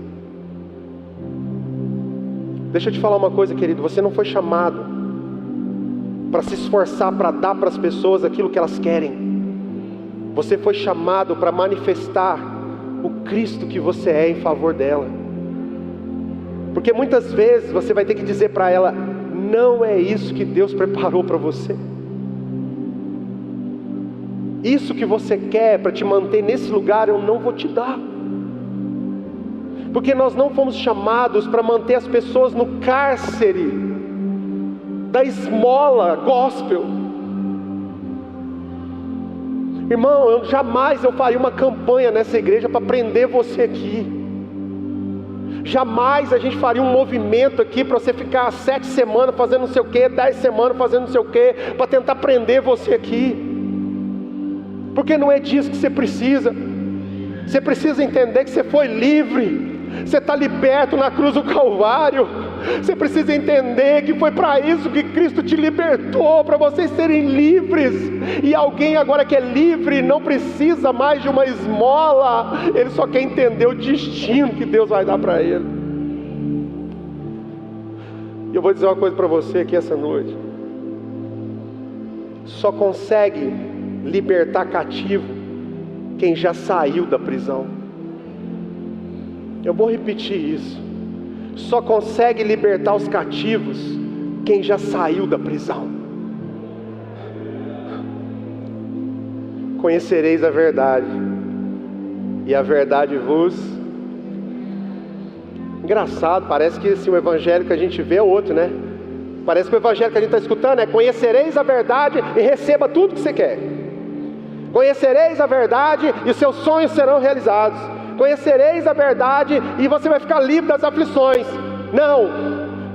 Deixa eu te falar uma coisa, querido: você não foi chamado para se esforçar para dar para as pessoas aquilo que elas querem. Você foi chamado para manifestar o Cristo que você é em favor dela. Porque muitas vezes você vai ter que dizer para ela: não é isso que Deus preparou para você. Isso que você quer para te manter nesse lugar, eu não vou te dar. Porque nós não fomos chamados para manter as pessoas no cárcere da esmola gospel. Irmão, jamais eu faria uma campanha nessa igreja para prender você aqui. Jamais a gente faria um movimento aqui para você ficar 7 semanas fazendo não sei o que, 10 semanas fazendo não sei o que, para tentar prender você aqui. Porque não é disso que você precisa. Você precisa entender que você foi livre. Você está liberto na cruz do Calvário. Você precisa entender que foi para isso que Cristo te libertou, para vocês serem livres. E alguém agora que é livre não precisa mais de uma esmola, ele só quer entender o destino que Deus vai dar para ele. E eu vou dizer uma coisa para você aqui essa noite: só consegue libertar cativo quem já saiu da prisão. Eu vou repetir isso: só consegue libertar os cativos quem já saiu da prisão. Conhecereis a verdade, e a verdade vos... Engraçado, parece que assim, o evangelho que a gente vê é outro, né? Parece que o evangelho que a gente está escutando é: conhecereis a verdade e receba tudo que você quer. Conhecereis a verdade e os seus sonhos serão realizados. Conhecereis a verdade e você vai ficar livre das aflições. Não,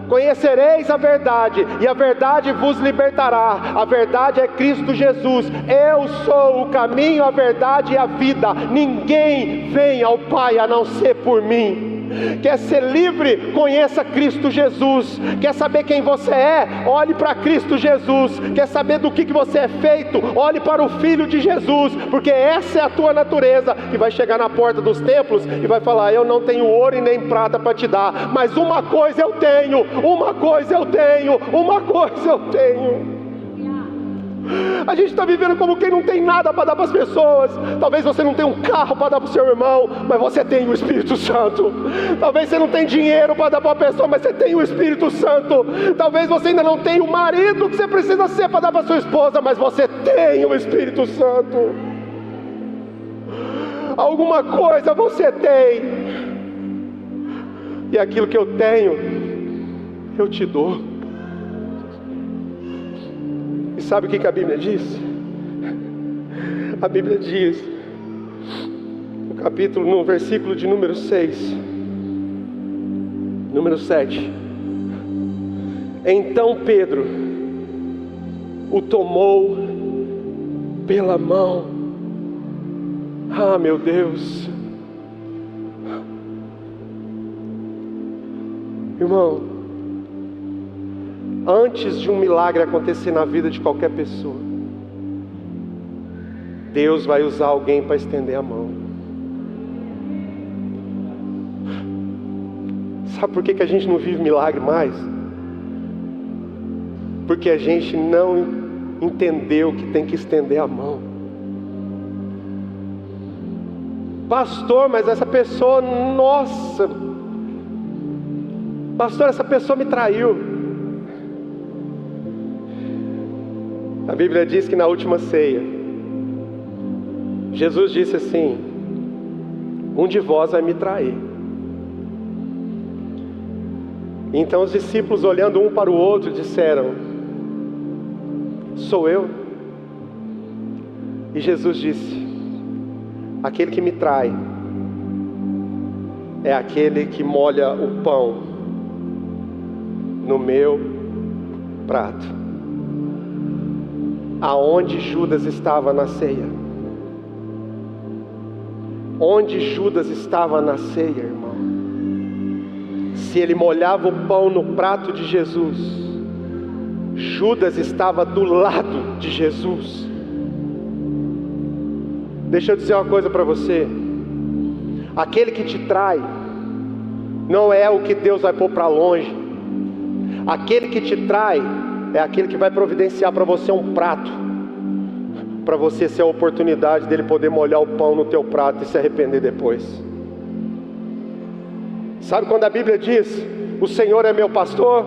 conhecereis a verdade e a verdade vos libertará. A verdade é Cristo Jesus. Eu sou o caminho, a verdade e a vida. Ninguém vem ao Pai a não ser por mim. Quer ser livre? Conheça Cristo Jesus. Quer saber quem você é? Olhe para Cristo Jesus. Quer saber do que você é feito? Olhe para o Filho de Jesus, porque essa é a tua natureza, que vai chegar na porta dos templos e vai falar: eu não tenho ouro e nem prata para te dar, mas uma coisa eu tenho, uma coisa eu tenho, uma coisa eu tenho. A gente está vivendo como quem não tem nada para dar para as pessoas. Talvez você não tenha um carro para dar para o seu irmão, mas você tem o Espírito Santo. Talvez você não tenha dinheiro para dar para a pessoa, mas você tem o Espírito Santo. Talvez você ainda não tenha o marido que você precisa ser para dar para sua esposa, mas você tem o Espírito Santo. Alguma coisa você tem, e aquilo que eu tenho eu te dou. E sabe o que a Bíblia diz? A Bíblia diz, no versículo de número 6, número 7: então Pedro o tomou pela mão. Ah, meu Deus! Irmão, antes de um milagre acontecer na vida de qualquer pessoa, Deus vai usar alguém para estender a mão. Sabe por que a gente não vive milagre mais? Porque a gente não entendeu que tem que estender a mão. Pastor, mas essa pessoa, nossa, pastor, essa pessoa me traiu. A Bíblia diz que na última ceia, Jesus disse assim: um de vós vai me trair. Então os discípulos, olhando um para o outro, disseram: sou eu. E Jesus disse: aquele que me trai é aquele que molha o pão no meu prato. Aonde Judas estava na ceia? Onde Judas estava na ceia, irmão? Se ele molhava o pão no prato de Jesus, Judas estava do lado de Jesus. Deixa eu dizer uma coisa para você: aquele que te trai não é o que Deus vai pôr para longe. Aquele que te trai é aquele que vai providenciar para você um prato, para você ser a oportunidade dele poder molhar o pão no teu prato e se arrepender depois. Sabe quando a Bíblia diz: o Senhor é meu pastor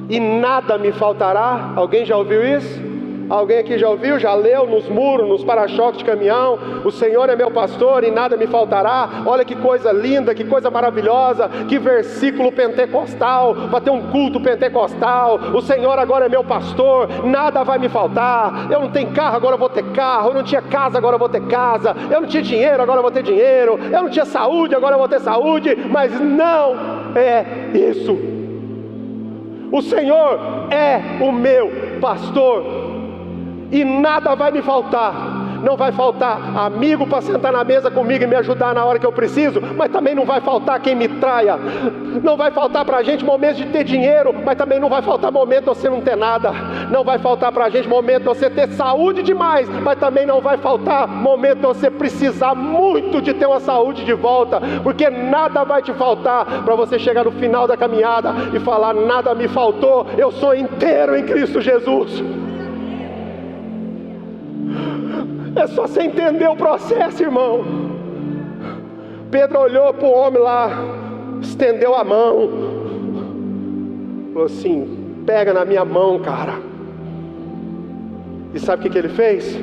e nada me faltará? Alguém já ouviu isso? Alguém aqui já ouviu? Já leu nos muros, nos para-choques de caminhão? O Senhor é meu pastor e nada me faltará. Olha que coisa linda, que coisa maravilhosa, que versículo pentecostal, para ter um culto pentecostal. O Senhor agora é meu pastor, nada vai me faltar. Eu não tenho carro, agora eu vou ter carro. Eu não tinha casa, agora eu vou ter casa. Eu não tinha dinheiro, agora eu vou ter dinheiro. Eu não tinha saúde, agora eu vou ter saúde. Mas não é isso. O Senhor é o meu pastor e nada vai me faltar. Não vai faltar amigo para sentar na mesa comigo e me ajudar na hora que eu preciso, mas também não vai faltar quem me traia. Não vai faltar para a gente momentos de ter dinheiro, mas também não vai faltar momento de você não ter nada. Não vai faltar para a gente momento de você ter saúde demais, mas também não vai faltar momento de você precisar muito de ter uma saúde de volta, porque nada vai te faltar para você chegar no final da caminhada e falar: nada me faltou, eu sou inteiro em Cristo Jesus. É só você entender o processo, irmão. Pedro olhou para o homem lá, estendeu a mão, falou assim: pega na minha mão, cara. E sabe o que ele fez?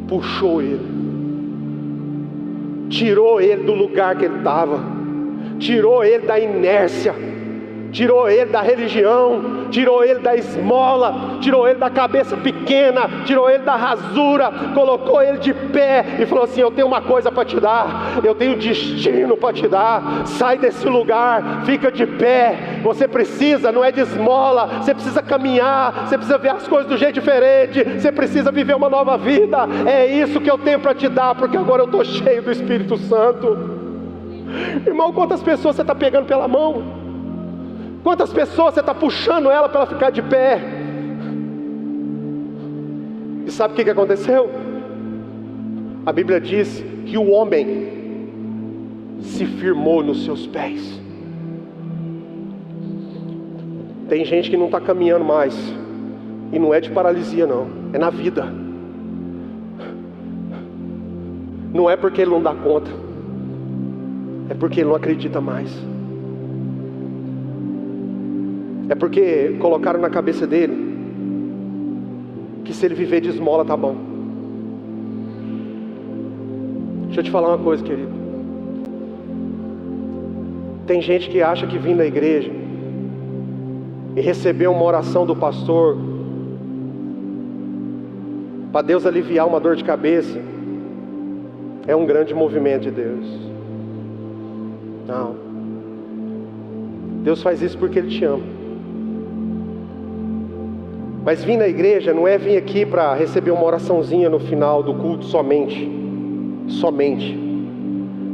Puxou ele, tirou ele do lugar que ele estava, tirou ele da inércia, tirou ele da religião, tirou ele da esmola, tirou ele da cabeça pequena, tirou ele da rasura, colocou ele de pé e falou assim: eu tenho uma coisa para te dar, eu tenho destino para te dar. Sai desse lugar, fica de pé. Você precisa, não é de esmola, você precisa caminhar, você precisa ver as coisas do jeito diferente, você precisa viver uma nova vida. É isso que eu tenho para te dar, porque agora eu estou cheio do Espírito Santo. Irmão, quantas pessoas você está pegando pela mão? Quantas pessoas você está puxando ela para ela ficar de pé? E sabe o que aconteceu? A Bíblia diz que o homem se firmou nos seus pés. Tem gente que não está caminhando mais, e não é de paralisia não, é na vida. Não é porque ele não dá conta, é porque ele não acredita mais. É porque colocaram na cabeça dele que se ele viver de esmola tá bom. Deixa eu te falar uma coisa, querido. Tem gente que acha que vir na igreja e receber uma oração do pastor para Deus aliviar uma dor de cabeça é um grande movimento de Deus. Não. Deus faz isso porque Ele te ama. Mas vir na igreja não é vir aqui para receber uma oraçãozinha no final do culto somente.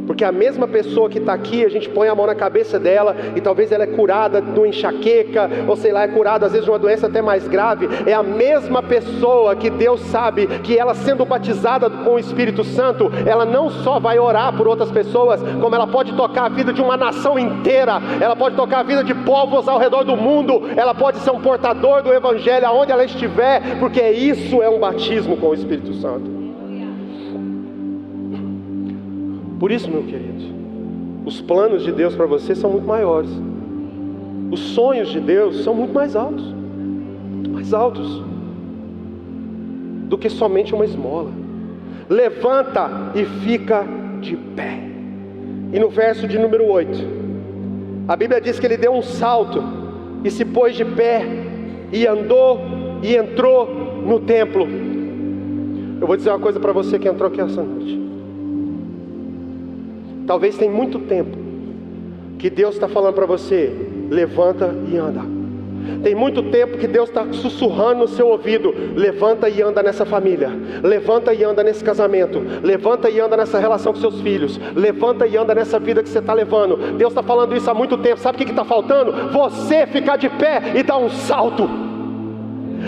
Porque a mesma pessoa que está aqui, a gente põe a mão na cabeça dela e talvez ela é curada de uma enxaqueca, ou sei lá, é curada às vezes de uma doença até mais grave. É a mesma pessoa que Deus sabe que ela sendo batizada com o Espírito Santo, ela não só vai orar por outras pessoas, como ela pode tocar a vida de uma nação inteira, ela pode tocar a vida de povos ao redor do mundo, ela pode ser um portador do Evangelho aonde ela estiver, porque isso é um batismo com o Espírito Santo. Por isso, meu querido, os planos de Deus para você são muito maiores. Os sonhos de Deus são muito mais altos do que somente uma esmola. Levanta e fica de pé. E no verso de número 8, a Bíblia diz que ele deu um salto e se pôs de pé e andou e entrou no templo. Eu vou dizer uma coisa para você que entrou aqui essa noite. Talvez tem muito tempo que Deus está falando para você, levanta e anda. Tem muito tempo que Deus está sussurrando no seu ouvido, levanta e anda nessa família, levanta e anda nesse casamento, levanta e anda nessa relação com seus filhos, levanta e anda nessa vida que você está levando. Deus está falando isso há muito tempo. Sabe o que está faltando? Você ficar de pé e dar um salto.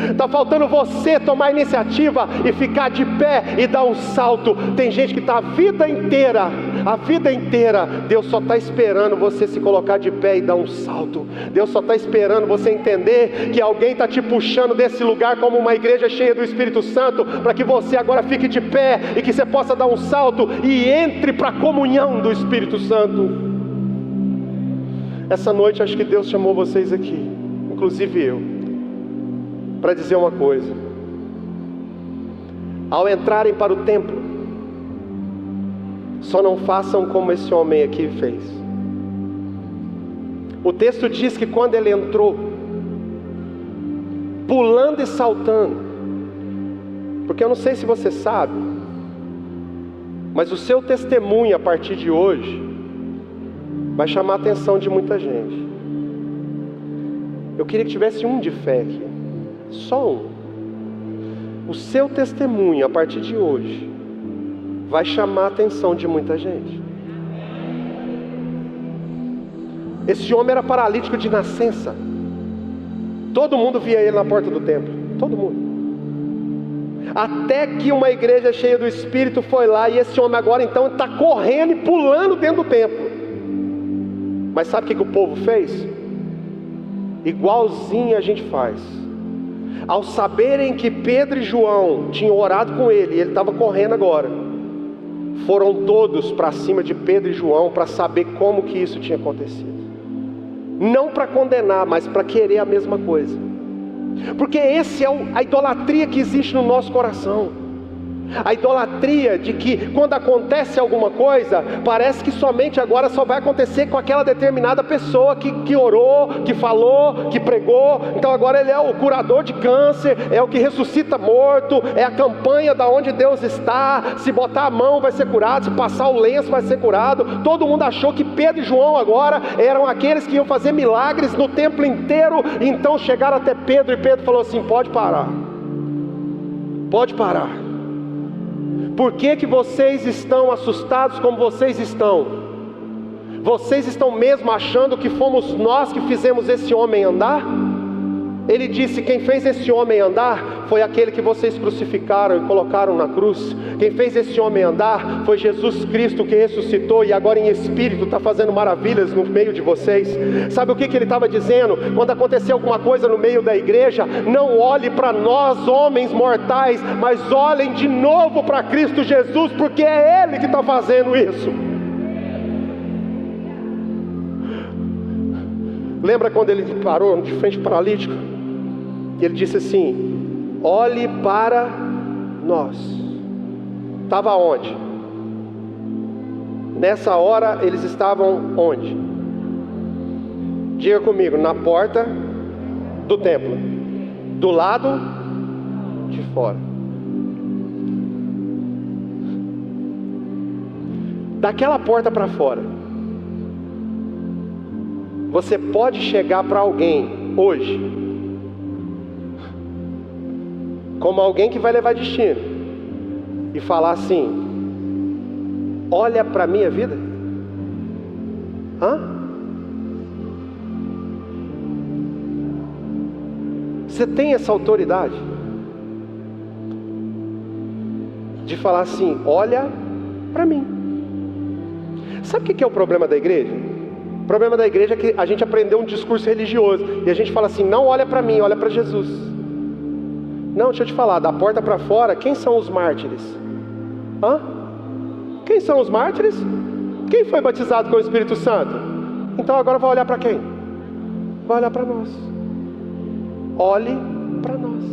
Está faltando você tomar a iniciativa e ficar de pé e dar um salto. Tem gente que está a vida inteira, Deus só está esperando você se colocar de pé e dar um salto. Deus só está esperando você entender que alguém está te puxando desse lugar como uma igreja cheia do Espírito Santo, para que você agora fique de pé e que você possa dar um salto e entre para a comunhão do Espírito Santo. Essa noite acho que Deus chamou vocês aqui, inclusive eu, para dizer uma coisa. Ao entrarem para o templo, só não façam como esse homem aqui fez. O texto diz que quando ele entrou, pulando e saltando, porque eu não sei se você sabe, mas o seu testemunho a partir de hoje vai chamar a atenção de muita gente. Eu queria que tivesse um de fé aqui. Só um. O seu testemunho a partir de hoje vai chamar a atenção de muita gente. Esse homem era paralítico de nascença. Todo mundo via ele na porta do templo. Todo mundo. Até que uma igreja cheia do Espírito foi lá, e esse homem agora então está correndo e pulando dentro do templo. Mas sabe o que o povo fez? Igualzinho a gente faz. Ao saberem que Pedro e João tinham orado com ele, e ele estava correndo agora, foram todos para cima de Pedro e João para saber como que isso tinha acontecido. Não para condenar, mas para querer a mesma coisa. Porque esse é a idolatria que existe no nosso coração. A idolatria de que quando acontece alguma coisa, parece que somente agora só vai acontecer com aquela determinada pessoa que orou, que falou, que pregou. Então agora ele é o curador de câncer, é o que ressuscita morto, é a campanha da onde Deus está. Se botar a mão vai ser curado, se passar o lenço vai ser curado. Todo mundo achou que Pedro e João agora eram aqueles que iam fazer milagres no templo inteiro. Então chegaram até Pedro, e Pedro falou assim: pode parar. Pode parar. Por que vocês estão assustados como vocês estão? Vocês estão mesmo achando que fomos nós que fizemos esse homem andar? Ele disse: quem fez esse homem andar foi aquele que vocês crucificaram e colocaram na cruz. Quem fez esse homem andar foi Jesus Cristo, que ressuscitou e agora em espírito está fazendo maravilhas no meio de vocês. Sabe o que ele estava dizendo? Quando acontecer alguma coisa no meio da igreja, não olhe para nós homens mortais, mas olhem de novo para Cristo Jesus, porque é Ele que está fazendo isso. Lembra quando ele parou de frente ao paralítico? E ele disse assim: olhe para nós. Estava onde? Nessa hora eles estavam onde? Diga comigo: na porta do templo, do lado de fora. Daquela porta para fora, você pode chegar para alguém hoje como alguém que vai levar destino e falar assim: olha para a minha vida. Você tem essa autoridade de falar assim: olha para mim. Sabe o que é o problema da igreja? O problema da igreja é que a gente aprendeu um discurso religioso e a gente fala assim: não olha para mim, olha para Jesus. Não, deixa eu te falar, da porta para fora, quem são os mártires? Quem são os mártires? Quem foi batizado com o Espírito Santo? Então agora vai olhar para quem? Vai olhar para nós. Olhe para nós.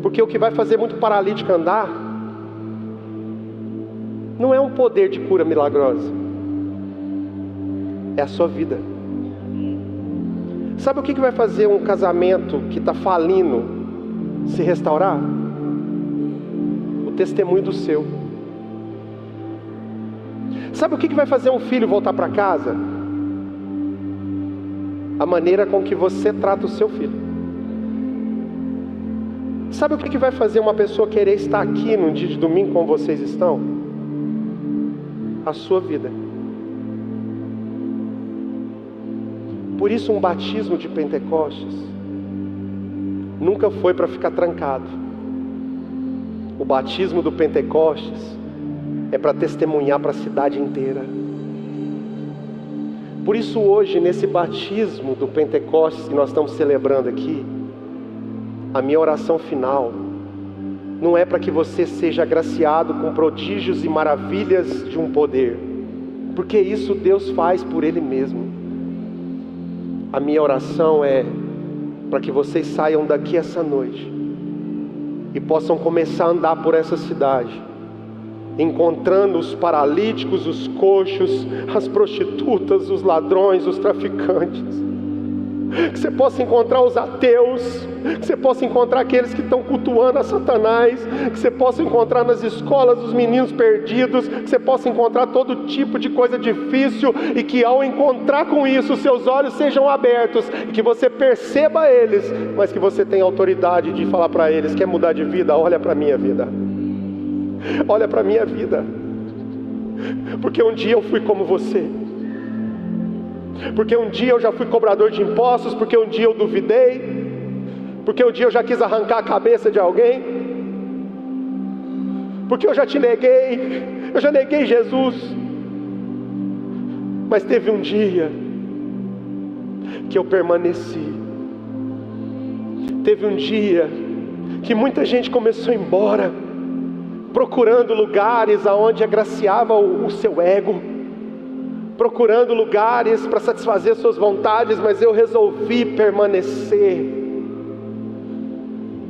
Porque o que vai fazer muito paralítico andar não é um poder de cura milagrosa, é a sua vida. Sabe o que vai fazer um casamento que está falindo se restaurar? O testemunho do seu. Sabe o que vai fazer um filho voltar para casa? A maneira com que você trata o seu filho. Sabe o que vai fazer uma pessoa querer estar aqui num dia de domingo como vocês estão? A sua vida. Por isso um batismo de Pentecostes nunca foi para ficar trancado. O batismo do Pentecostes é para testemunhar para a cidade inteira. Por isso hoje, nesse batismo do Pentecostes que nós estamos celebrando aqui, a minha oração final não é para que você seja agraciado com prodígios e maravilhas de um poder, porque isso Deus faz por Ele mesmo. A minha oração é para que vocês saiam daqui essa noite e possam começar a andar por essa cidade, encontrando os paralíticos, os coxos, as prostitutas, os ladrões, os traficantes. Que você possa encontrar os ateus, que você possa encontrar aqueles que estão cultuando a Satanás, que você possa encontrar nas escolas os meninos perdidos, que você possa encontrar todo tipo de coisa difícil, e que ao encontrar com isso, seus olhos sejam abertos, e que você perceba eles, mas que você tenha autoridade de falar para eles: quer mudar de vida? Olha para a minha vida. Olha para a minha vida. Porque um dia eu fui como você. Porque um dia eu já fui cobrador de impostos. Porque um dia eu duvidei. Porque um dia eu já quis arrancar a cabeça de alguém. Porque eu já te neguei. Eu já neguei Jesus. Mas teve um dia que eu permaneci. Teve um dia que muita gente começou a ir embora, procurando lugares aonde agraciava o seu ego, procurando lugares para satisfazer suas vontades, mas eu resolvi permanecer.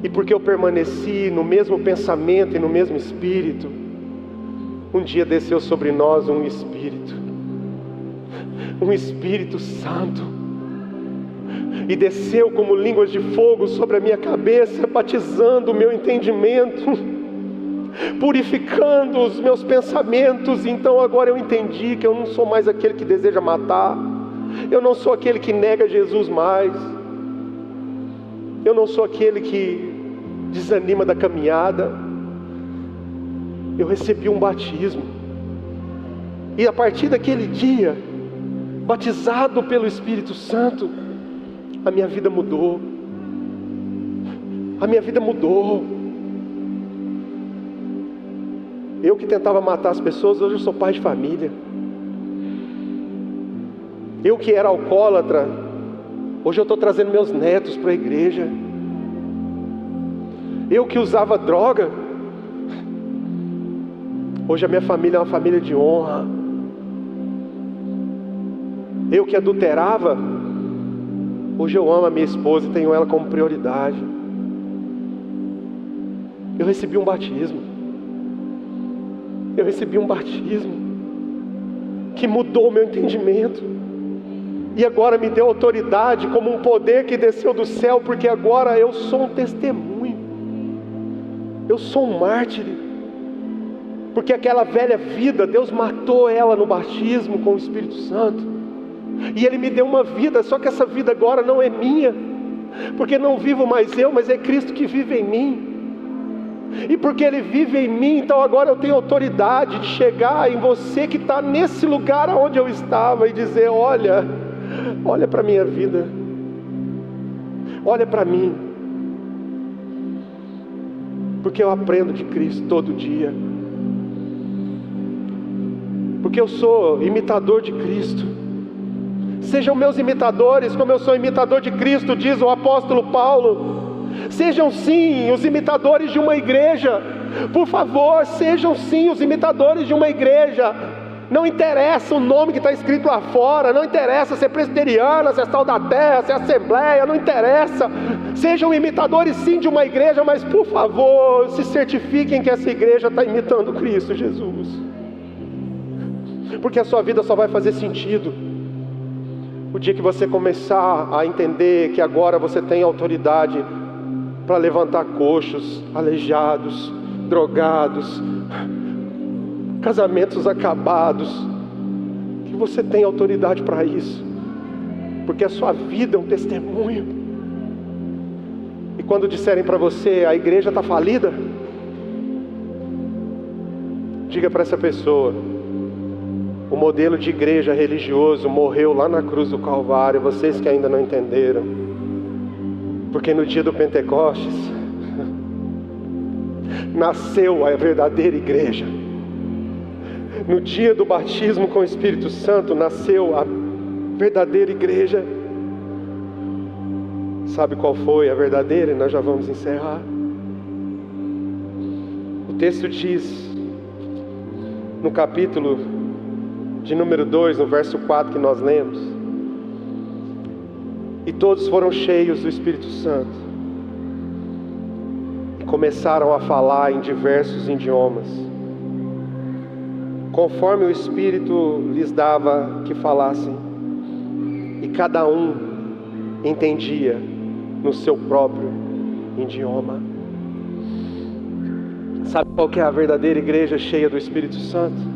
E porque eu permaneci no mesmo pensamento e no mesmo espírito, um dia desceu sobre nós um Espírito Santo, e desceu como línguas de fogo sobre a minha cabeça, batizando o meu entendimento, purificando os meus pensamentos. Então agora eu entendi que eu não sou mais aquele que deseja matar, eu não sou aquele que nega Jesus mais, eu não sou aquele que desanima da caminhada. Eu recebi um batismo, e a partir daquele dia, batizado pelo Espírito Santo, a minha vida mudou. A minha vida mudou. Eu que tentava matar as pessoas, hoje eu sou pai de família. Eu que era alcoólatra, hoje eu estou trazendo meus netos para a igreja. Eu que usava droga, hoje a minha família é uma família de honra. Eu que adulterava, hoje eu amo a minha esposa e tenho ela como prioridade. Eu recebi um batismo. Eu recebi um batismo que mudou o meu entendimento, e agora me deu autoridade como um poder que desceu do céu, porque agora eu sou um testemunho, eu sou um mártir, porque aquela velha vida, Deus matou ela no batismo com o Espírito Santo, e Ele me deu uma vida, só que essa vida agora não é minha, porque não vivo mais eu, mas é Cristo que vive em mim. E porque Ele vive em mim, então agora eu tenho autoridade de chegar em você que está nesse lugar onde eu estava e dizer: olha para a minha vida, olha para mim, porque eu aprendo de Cristo todo dia, porque eu sou imitador de Cristo. Sejam meus imitadores, como eu sou imitador de Cristo, diz o apóstolo Paulo. Sejam sim os imitadores de uma igreja, por favor, sejam sim os imitadores de uma igreja. Não interessa o nome que está escrito lá fora, não interessa se é presbiteriana, se é Sal da Terra, se é Assembleia, não interessa. Sejam imitadores sim de uma igreja, mas por favor, se certifiquem que essa igreja está imitando Cristo Jesus, porque a sua vida só vai fazer sentido o dia que você começar a entender que agora você tem autoridade para levantar coxos, aleijados, drogados, casamentos acabados, que você tem autoridade para isso, porque a sua vida é um testemunho. E quando disserem para você: a igreja está falida, diga para essa pessoa: o modelo de igreja religioso morreu lá na cruz do Calvário, vocês que ainda não entenderam. Porque no dia do Pentecostes nasceu a verdadeira igreja. No dia do batismo com o Espírito Santo nasceu a verdadeira igreja. Sabe qual foi a verdadeira? E nós já vamos encerrar. O texto diz, no capítulo de número 2, no verso 4 que nós lemos: e todos foram cheios do Espírito Santo e começaram a falar em diversos idiomas, conforme o Espírito lhes dava que falassem, e cada um entendia no seu próprio idioma. Sabe qual que é a verdadeira igreja cheia do Espírito Santo?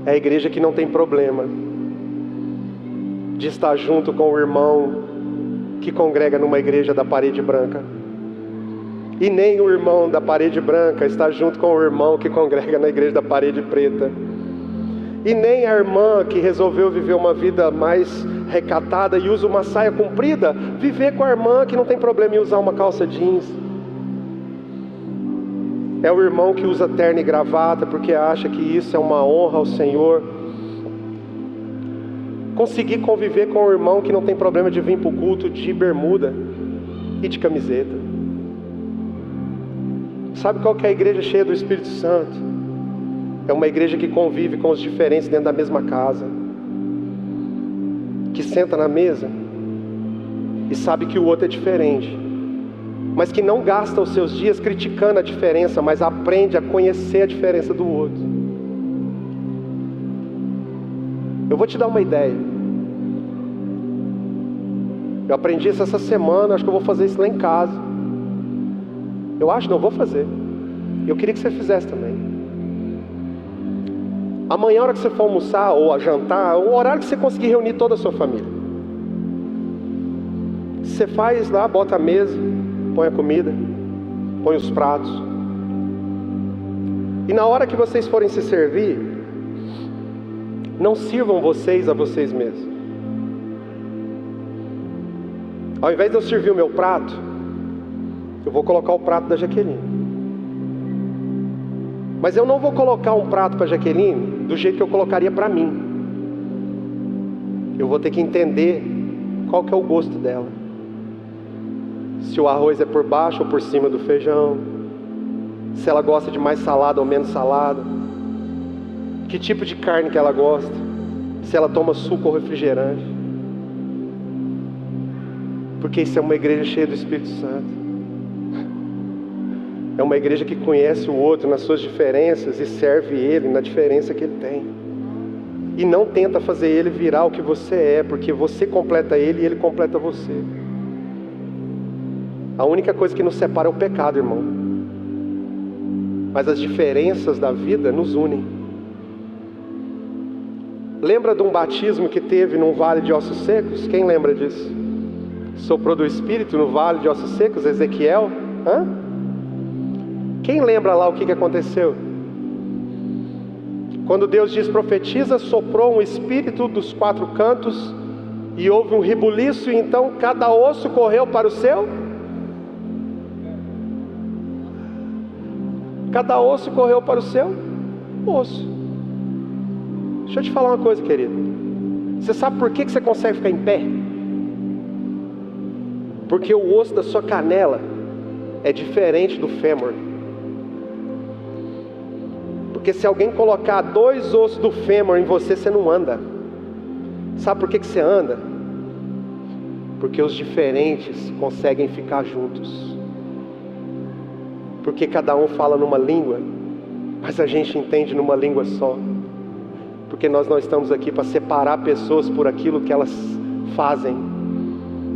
É a igreja que não tem problema de estar junto com o irmão que congrega numa igreja da parede branca, e nem o irmão da parede branca está junto com o irmão que congrega na igreja da parede preta, e nem a irmã que resolveu viver uma vida mais recatada e usa uma saia comprida, viver com a irmã que não tem problema em usar uma calça jeans. É o irmão que usa terno e gravata porque acha que isso é uma honra ao Senhor. Conseguir conviver com o irmão que não tem problema de vir para o culto de bermuda e de camiseta. Sabe qual que é a igreja cheia do Espírito Santo? É uma igreja que convive com os diferentes dentro da mesma casa, que senta na mesa e sabe que o outro é diferente, mas que não gasta os seus dias criticando a diferença, mas aprende a conhecer a diferença do outro. Eu vou te dar uma ideia. Eu aprendi isso essa semana, acho que eu vou fazer isso lá em casa. Eu acho, não vou fazer. Eu queria que você fizesse também. Amanhã, a hora que você for almoçar ou a jantar, o horário que você conseguir reunir toda a sua família, você faz lá, bota a mesa, põe a comida, põe os pratos. E na hora que vocês forem se servir, não sirvam vocês a vocês mesmos. Ao invés de eu servir o meu prato, eu vou colocar o prato da Jaqueline. Mas eu não vou colocar um prato para a Jaqueline do jeito que eu colocaria para mim. Eu vou ter que entender qual que é o gosto dela. Se o arroz é por baixo ou por cima do feijão. Se ela gosta de mais salada ou menos salada. Que tipo de carne que ela gosta. Se ela toma suco ou refrigerante. Porque isso é uma igreja cheia do Espírito Santo. É uma igreja que conhece o outro nas suas diferenças e serve ele na diferença que ele tem. E não tenta fazer ele virar o que você é, porque você completa ele e ele completa você. A única coisa que nos separa é o pecado, irmão. Mas as diferenças da vida nos unem. Lembra de um batismo que teve num vale de ossos secos? Quem lembra disso? soprou do Espírito no vale de ossos secos, Ezequiel. Quem lembra lá o que aconteceu? Quando Deus diz profetiza, soprou um Espírito dos 4 cantos, e houve um rebuliço, e então cada osso correu para o seu. Cada osso correu para o seu osso. Deixa eu te falar uma coisa, querido. Você sabe por que você consegue ficar em pé? Porque o osso da sua canela é diferente do fêmur. Porque se alguém colocar 2 ossos do fêmur em você, você não anda. Sabe por que você anda? Porque os diferentes conseguem ficar juntos. Porque cada um fala numa língua, mas a gente entende numa língua só. Porque nós não estamos aqui para separar pessoas por aquilo que elas fazem,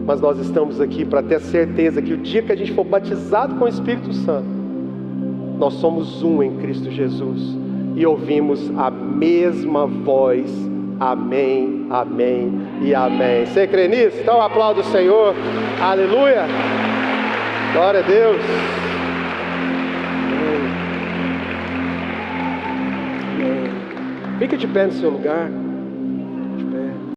mas nós estamos aqui para ter certeza que o dia que a gente for batizado com o Espírito Santo, nós somos um em Cristo Jesus, e ouvimos a mesma voz. Amém, amém e amém. Você crê nisso? Então aplauda o Senhor. Aleluia. Glória a Deus. Fique de pé no seu lugar.